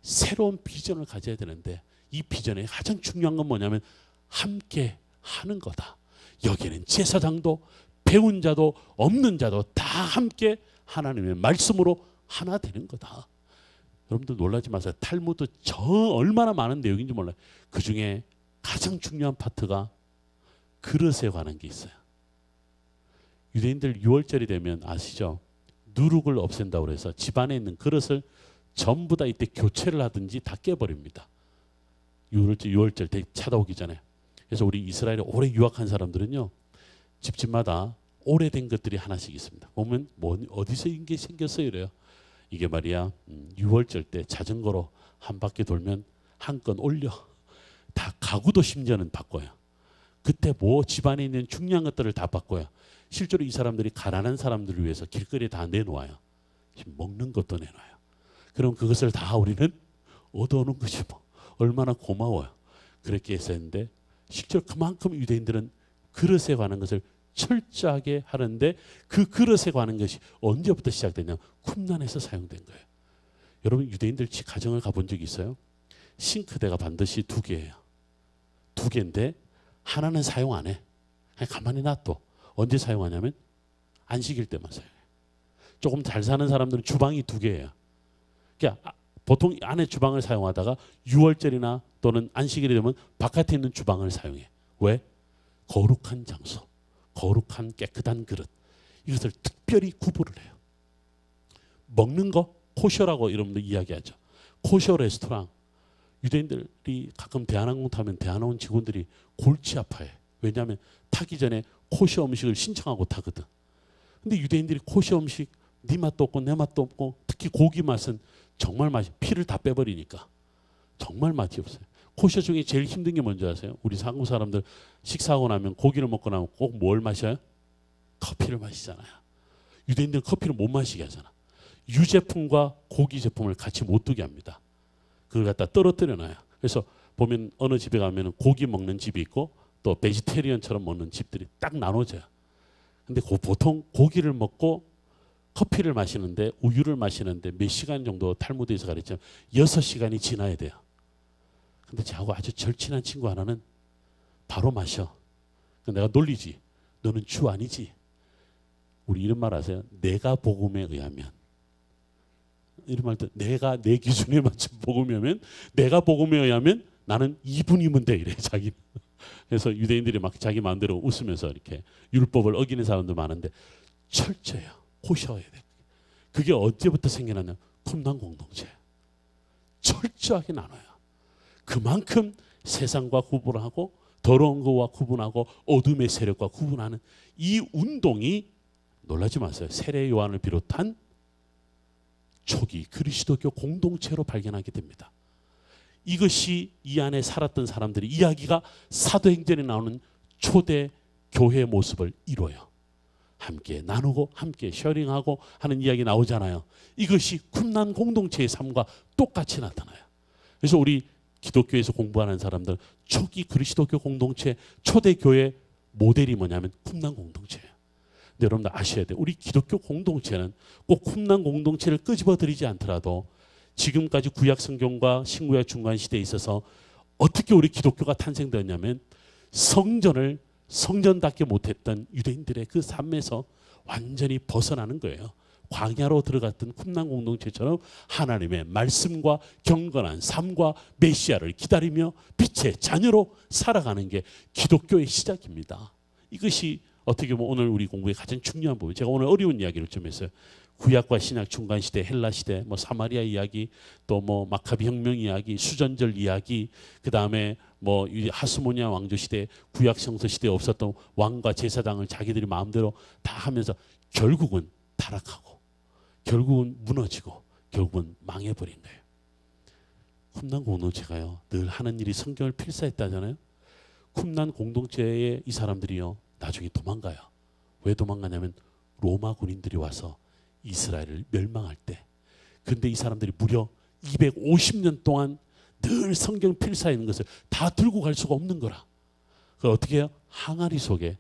새로운 비전을 가져야 되는데 이 비전의 가장 중요한 건 뭐냐면 함께 하는 거다. 여기에는 제사장도 배운 자도 없는 자도 다 함께 하나님의 말씀으로 하나 되는 거다. 여러분들 놀라지 마세요. 탈무드 얼마나 많은 내용인지 몰라요. 그 중에 가장 중요한 파트가 그릇에 관한 게 있어요. 유대인들 6월절이 되면 아시죠? 누룩을 없앤다고 해서 집안에 있는 그릇을 전부 다 이때 교체를 하든지 다 깨버립니다. 6월절 때 찾아오기 전에. 그래서 우리 이스라엘에 오래 유학한 사람들은요, 집집마다 오래된 것들이 하나씩 있습니다. 보면 어디서 이게 생겼어요 이래요. 이게 말이야 6월절 때 자전거로 한 바퀴 돌면 한 건 올려. 다 가구도 심지어는 바꿔요. 그때 뭐 집안에 있는 중요한 것들을 다 바꿔요. 실제로 이 사람들이 가난한 사람들을 위해서 길거리에 다 내놓아요. 먹는 것도 내놔요. 그럼 그것을 다 우리는 얻어오는 거지 뭐. 얼마나 고마워요. 그렇게 했었는데 실제로 그만큼 유대인들은 그릇에 관한 것을 철저하게 하는데 그 그릇에 관한 것이 언제부터 시작됐냐? 쿰란에서 사용된 거예요. 여러분 유대인들 가정을 가본 적이 있어요? 싱크대가 반드시 2개예요. 2개인데 하나는 사용 안 해. 그냥 가만히 놔둬. 언제 사용하냐면 안식일 때만 사용해. 조금 잘 사는 사람들은 주방이 2개예요. 그러니까 보통 안에 주방을 사용하다가 6월절이나 또는 안식일이 되면 바깥에 있는 주방을 사용해. 왜? 거룩한 장소, 거룩한 깨끗한 그릇, 이것을 특별히 구분을 해요. 먹는 거 코셔라고 여러분들 이야기하죠. 코셔 레스토랑. 유대인들이 가끔 대한항공 타면 대한항공 직원들이 골치 아파해. 왜냐하면 타기 전에 코셔 음식을 신청하고 타거든. 근데 유대인들이 코셔 음식 네 맛도 없고 내 맛도 없고 특히 고기 맛은 정말 맛이 피를 다 빼버리니까 정말 맛이 없어요. 코셔 중에 제일 힘든 게 뭔지 아세요? 우리 한국 사람들 식사하고 나면 고기를 먹고 나면 꼭 뭘 마셔요? 커피를 마시잖아요. 유대인들은 커피를 못 마시게 하잖아. 유제품과 고기 제품을 같이 못 두게 합니다. 그걸 갖다 떨어뜨려 놔요. 그래서 보면 어느 집에 가면 고기 먹는 집이 있고 또 베지테리언처럼 먹는 집들이 딱 나눠져요. 근데 보통 고기를 먹고 커피를 마시는데 우유를 마시는데 몇 시간 정도 탈무드에서 가르치면 6시간이 지나야 돼요. 근데 저하고 아주 절친한 친구 하나는 바로 마셔. 내가 놀리지. 너는 주 아니지. 우리 이런 말 아세요? 내가 복음에 의하면. 이런 말도 내가 내 기준에 맞춘 복음이면 내가 복음에 의하면 나는 2분이면 돼 이래 자기. 그래서 유대인들이 막 자기 마음대로 웃으면서 이렇게 율법을 어기는 사람도 많은데 철저해요. 고셔야 돼. 그게 언제부터 생겨났냐? 쿰란 공동체. 철저하게 나눠요. 그만큼 세상과 구분하고 더러운 것과 구분하고 어둠의 세력과 구분하는 이 운동이 놀라지 마세요. 세례 요한을 비롯한 초기 그리스도교 공동체로 발견하게 됩니다. 이것이 이 안에 살았던 사람들의 이야기가 사도행전에 나오는 초대 교회의 모습을 이뤄요. 함께 나누고 함께 쉐어링하고 하는 이야기 나오잖아요. 이것이 쿰란 공동체의 삶과 똑같이 나타나요. 그래서 우리 기독교에서 공부하는 사람들 초기 그리스도교 공동체 초대교회 모델이 뭐냐면 쿰란 공동체예요. 근데 여러분들 아셔야 돼요. 우리 기독교 공동체는 꼭 쿰란 공동체를 끄집어들이지 않더라도 지금까지 구약 성경과 신구약 중간 시대에 있어서 어떻게 우리 기독교가 탄생되었냐면 성전을 성전답게 못했던 유대인들의 그 삶에서 완전히 벗어나는 거예요. 광야로 들어갔던 쿰난 공동체처럼 하나님의 말씀과 경건한 삶과 메시아를 기다리며 빛의 자녀로 살아가는 게 기독교의 시작입니다. 이것이 어떻게 보면 오늘 우리 공부의 가장 중요한 부분. 제가 오늘 어려운 이야기를 좀 했어요. 구약과 신약 중간 시대, 헬라 시대, 뭐 사마리아 이야기, 또 뭐 마카비 혁명 이야기, 수전절 이야기, 그 다음에 뭐 하스모니아 왕조 시대, 구약 성서 시대에 없었던 왕과 제사장을 자기들이 마음대로 다 하면서 결국은 타락하고, 결국은 무너지고, 결국은 망해버린 거예요. 쿰난 공동체가요, 늘 하는 일이 성경을 필사했다잖아요. 쿰난 공동체의 이 사람들이요, 나중에 도망가요. 왜 도망가냐면 로마 군인들이 와서 이스라엘을 멸망할 때. 근데 이 사람들이 무려 250년 동안 늘 성경 필사에 있는 것을 다 들고 갈 수가 없는 거라. 그걸 어떻게 해요? 항아리 속에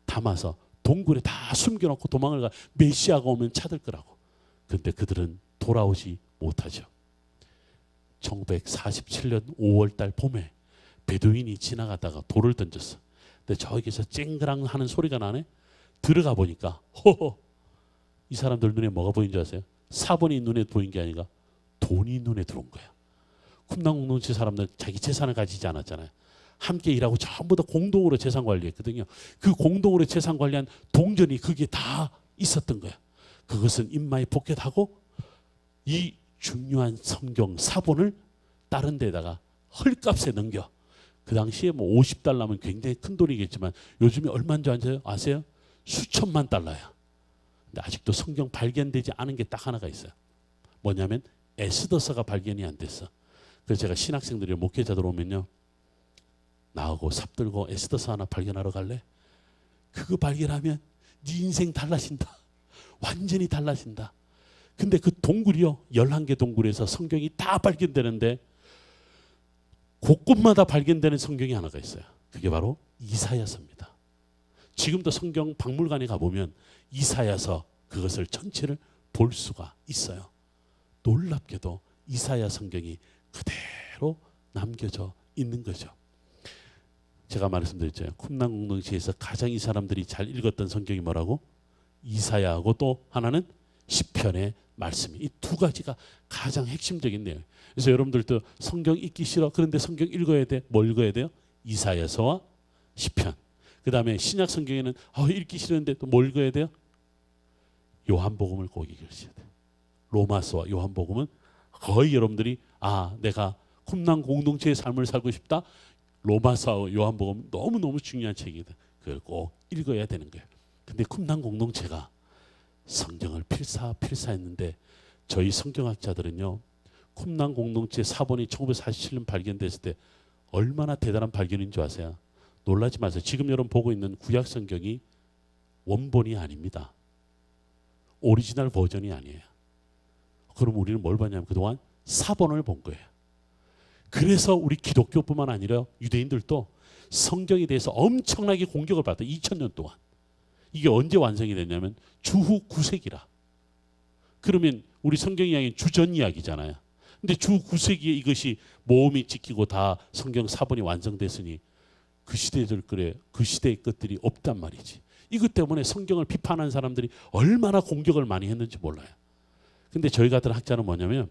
담아서 동굴에 다 숨겨놓고 도망을 가. 메시아가 오면 찾을 거라고. 근데 그들은 돌아오지 못하죠. 1947년 5월 달 봄에 베두인이 지나가다가 돌을 던졌어. 근데 저기서 쨍그랑 하는 소리가 나네. 들어가 보니까 호호, 이 사람들 눈에 뭐가 보인 줄 아세요? 사본이 눈에 보인 게 아니라 돈이 눈에 들어온 거야. 쿰난 공동체 사람들 자기 재산을 가지지 않았잖아요. 함께 일하고 전부 다 공동으로 재산 관리했거든요. 그 공동으로 재산 관리한 동전이 그게 다 있었던 거야. 그것은 인마에 포켓하고 이 중요한 성경 사본을 다른 데다가 헐값에 넘겨. 그 당시에 뭐 50달러면 굉장히 큰 돈이겠지만 요즘에 얼마인 줄 아세요? 수천만 달러야. 근데 아직도 성경 발견되지 않은 게 딱 하나가 있어요. 뭐냐면 에스더서가 발견이 안 됐어. 그래서 제가 신학생들이 목회자들 오면요, 나하고 삽들고 에스더서 하나 발견하러 갈래? 그거 발견하면 네 인생 달라진다. 완전히 달라진다. 근데 그 동굴이요, 11개 동굴에서 성경이 다 발견되는데 곳곳마다 발견되는 성경이 하나가 있어요. 그게 바로 이사야서입니다. 지금도 성경 박물관에 가보면 이사야서 그것을 전체를 볼 수가 있어요. 놀랍게도 이사야 성경이 그대로 남겨져 있는 거죠. 제가 말씀드렸죠. 쿰난 공동체에서 가장 이 사람들이 잘 읽었던 성경이 뭐라고? 이사야하고 또 하나는 시편의 말씀이, 이 두 가지가 가장 핵심적인 내용. 그래서 여러분들도 성경 읽기 싫어. 그런데 성경 읽어야 돼. 뭘 읽어야 돼요? 이사야서와 시편. 그 다음에 신약 성경에는 읽기 싫은데 또 뭘 읽어야 돼요? 요한복음을 꼭 읽으셔야 돼요. 로마서와 요한복음은 거의 여러분들이 내가 쿰난 공동체의 삶을 살고 싶다. 로마서와 요한복음 너무너무 중요한 책이다. 그걸 꼭 읽어야 되는 거예요. 근데 쿰난 공동체가 성경을 필사했는데 저희 성경학자들은요, 쿰난 공동체 사본이 1947년 발견됐을 때 얼마나 대단한 발견인 줄 아세요? 놀라지 마세요. 지금 여러분 보고 있는 구약 성경이 원본이 아닙니다. 오리지널 버전이 아니에요. 그럼 우리는 뭘 봤냐면 그동안 사본을 본 거예요. 그래서 우리 기독교뿐만 아니라 유대인들도 성경에 대해서 엄청나게 공격을 받았다. 2000년 동안. 이게 언제 완성이 됐냐면 주후 9세기라. 그러면 우리 성경 이야기는 주전 이야기잖아요. 근데 주 9세기에 이것이 모음이 찍히고 다 성경 사본이 완성됐으니 그 시대의 것들이 없단 말이지. 이것 때문에 성경을 비판한 사람들이 얼마나 공격을 많이 했는지 몰라요. 근데 저희 같은 학자는 뭐냐면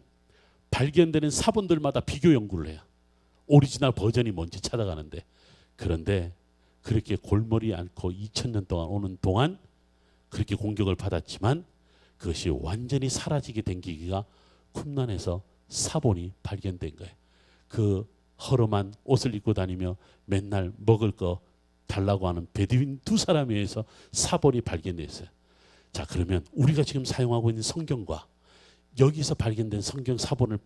발견되는 사본들마다 비교 연구를 해요. 오리지널 버전이 뭔지 찾아가는데. 그런데 그렇게 골머리 앓고 2000년 동안 오는 동안 그렇게 공격을 받았지만 그것이 완전히 사라지게 된 계기가 쿰난에서 사본이 발견된 거예요. 그 허름한 옷을 입고 다니며 맨날 먹을 거 달라고 하는 베두인 두 사람에 의해서 사본이 발견됐어요. 자, 그러면 우리가 지금 사용하고 있는 성경과 여기서 발견된 성경 사본을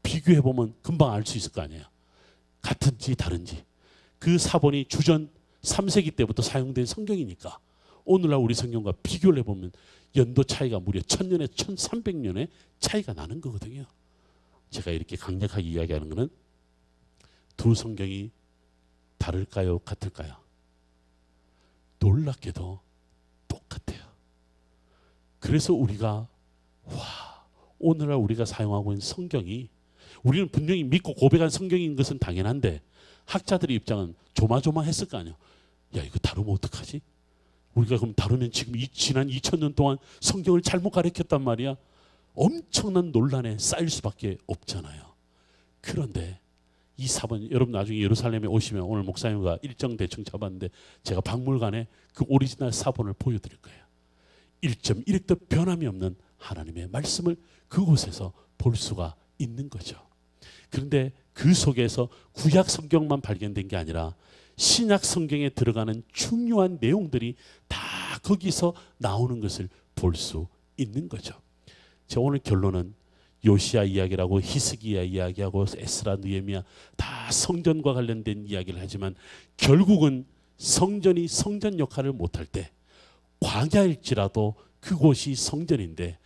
비교해 보면 금방 알 수 있을 거 아니에요. 같은지 다른지. 그 사본이 주전 3세기 때부터 사용된 성경이니까 오늘날 우리 성경과 비교를 해보면 연도 차이가 무려 1000년에서 1300년의 차이가 나는 거거든요. 제가 이렇게 강력하게 이야기하는 것은 두 성경이 다를까요? 같을까요? 놀랍게도 똑같아요. 그래서 우리가 오늘날 우리가 사용하고 있는 성경이 우리는 분명히 믿고 고백한 성경인 것은 당연한데 학자들의 입장은 조마조마했을 거 아니에요. 야, 이거 다루면 어떡하지? 우리가 그럼 다루면 지금 지난 2000년 동안 성경을 잘못 가르쳤단 말이야. 엄청난 논란에 쌓일 수밖에 없잖아요. 그런데 이 사본, 여러분 나중에 예루살렘에 오시면 오늘 목사님과 일정 대충 잡았는데 제가 박물관에 그 오리지널 사본을 보여드릴 거예요. 1.1획도 변함이 없는 하나님의 말씀을 그곳에서 볼 수가 있는 거죠. 그런데 그 속에서 구약 성경만 발견된 게 아니라 신약 성경에 들어가는 중요한 내용들이 다 거기서 나오는 것을 볼 수 있는 거죠. 제 오늘 결론은 요시야 이야기라고 히스기야 이야기하고 에스라 느헤미야 다 성전과 관련된 이야기를 하지만 결국은 성전이 성전 역할을 못할 때 광야일지라도 그곳이 성전인데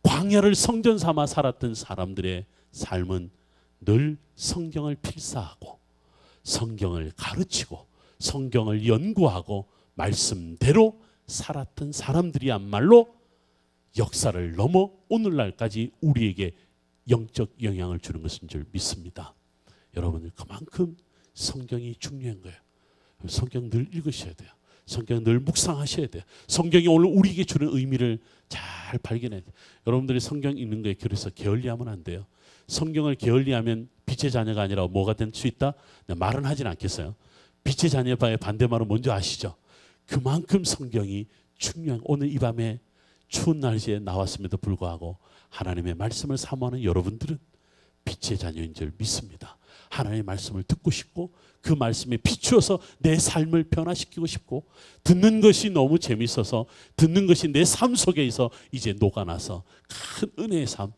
광야를 성전 삼아 살았던 사람들의 삶은 늘 성경을 필사하고 성경을 가르치고 성경을 연구하고 말씀대로 살았던 사람들이야말로 역사를 넘어 오늘날까지 우리에게 영적 영향을 주는 것인 줄 믿습니다. 여러분들 그만큼 성경이 중요한 거예요. 성경 늘 읽으셔야 돼요. 성경 늘 묵상하셔야 돼요. 성경이 오늘 우리에게 주는 의미를 잘 발견해야 돼요. 여러분들이 성경 읽는 거에 그래서 게을리하면 안 돼요. 성경을 게을리하면 빛의 자녀가 아니라 뭐가 될 수 있다? 말은 하진 않겠어요. 빛의 자녀의 반대말은 뭔지 아시죠? 그만큼 성경이 중요한, 오늘 이 밤에 추운 날씨에 나왔음에도 불구하고 하나님의 말씀을 사모하는 여러분들은 빛의 자녀인 줄 믿습니다. 하나님의 말씀을 듣고 싶고 그 말씀에 비추어서 내 삶을 변화시키고 싶고 듣는 것이 너무 재밌어서 듣는 것이 내 삶 속에서 이제 녹아나서 큰 은혜의 삶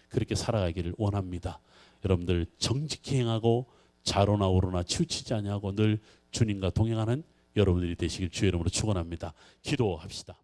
그렇게 살아가기를 원합니다. 여러분들 정직히 행하고 좌로나 우로나 치우치지 아니하고 늘 주님과 동행하는 여러분들이 되시길 주의 이름으로 축원합니다. 기도합시다.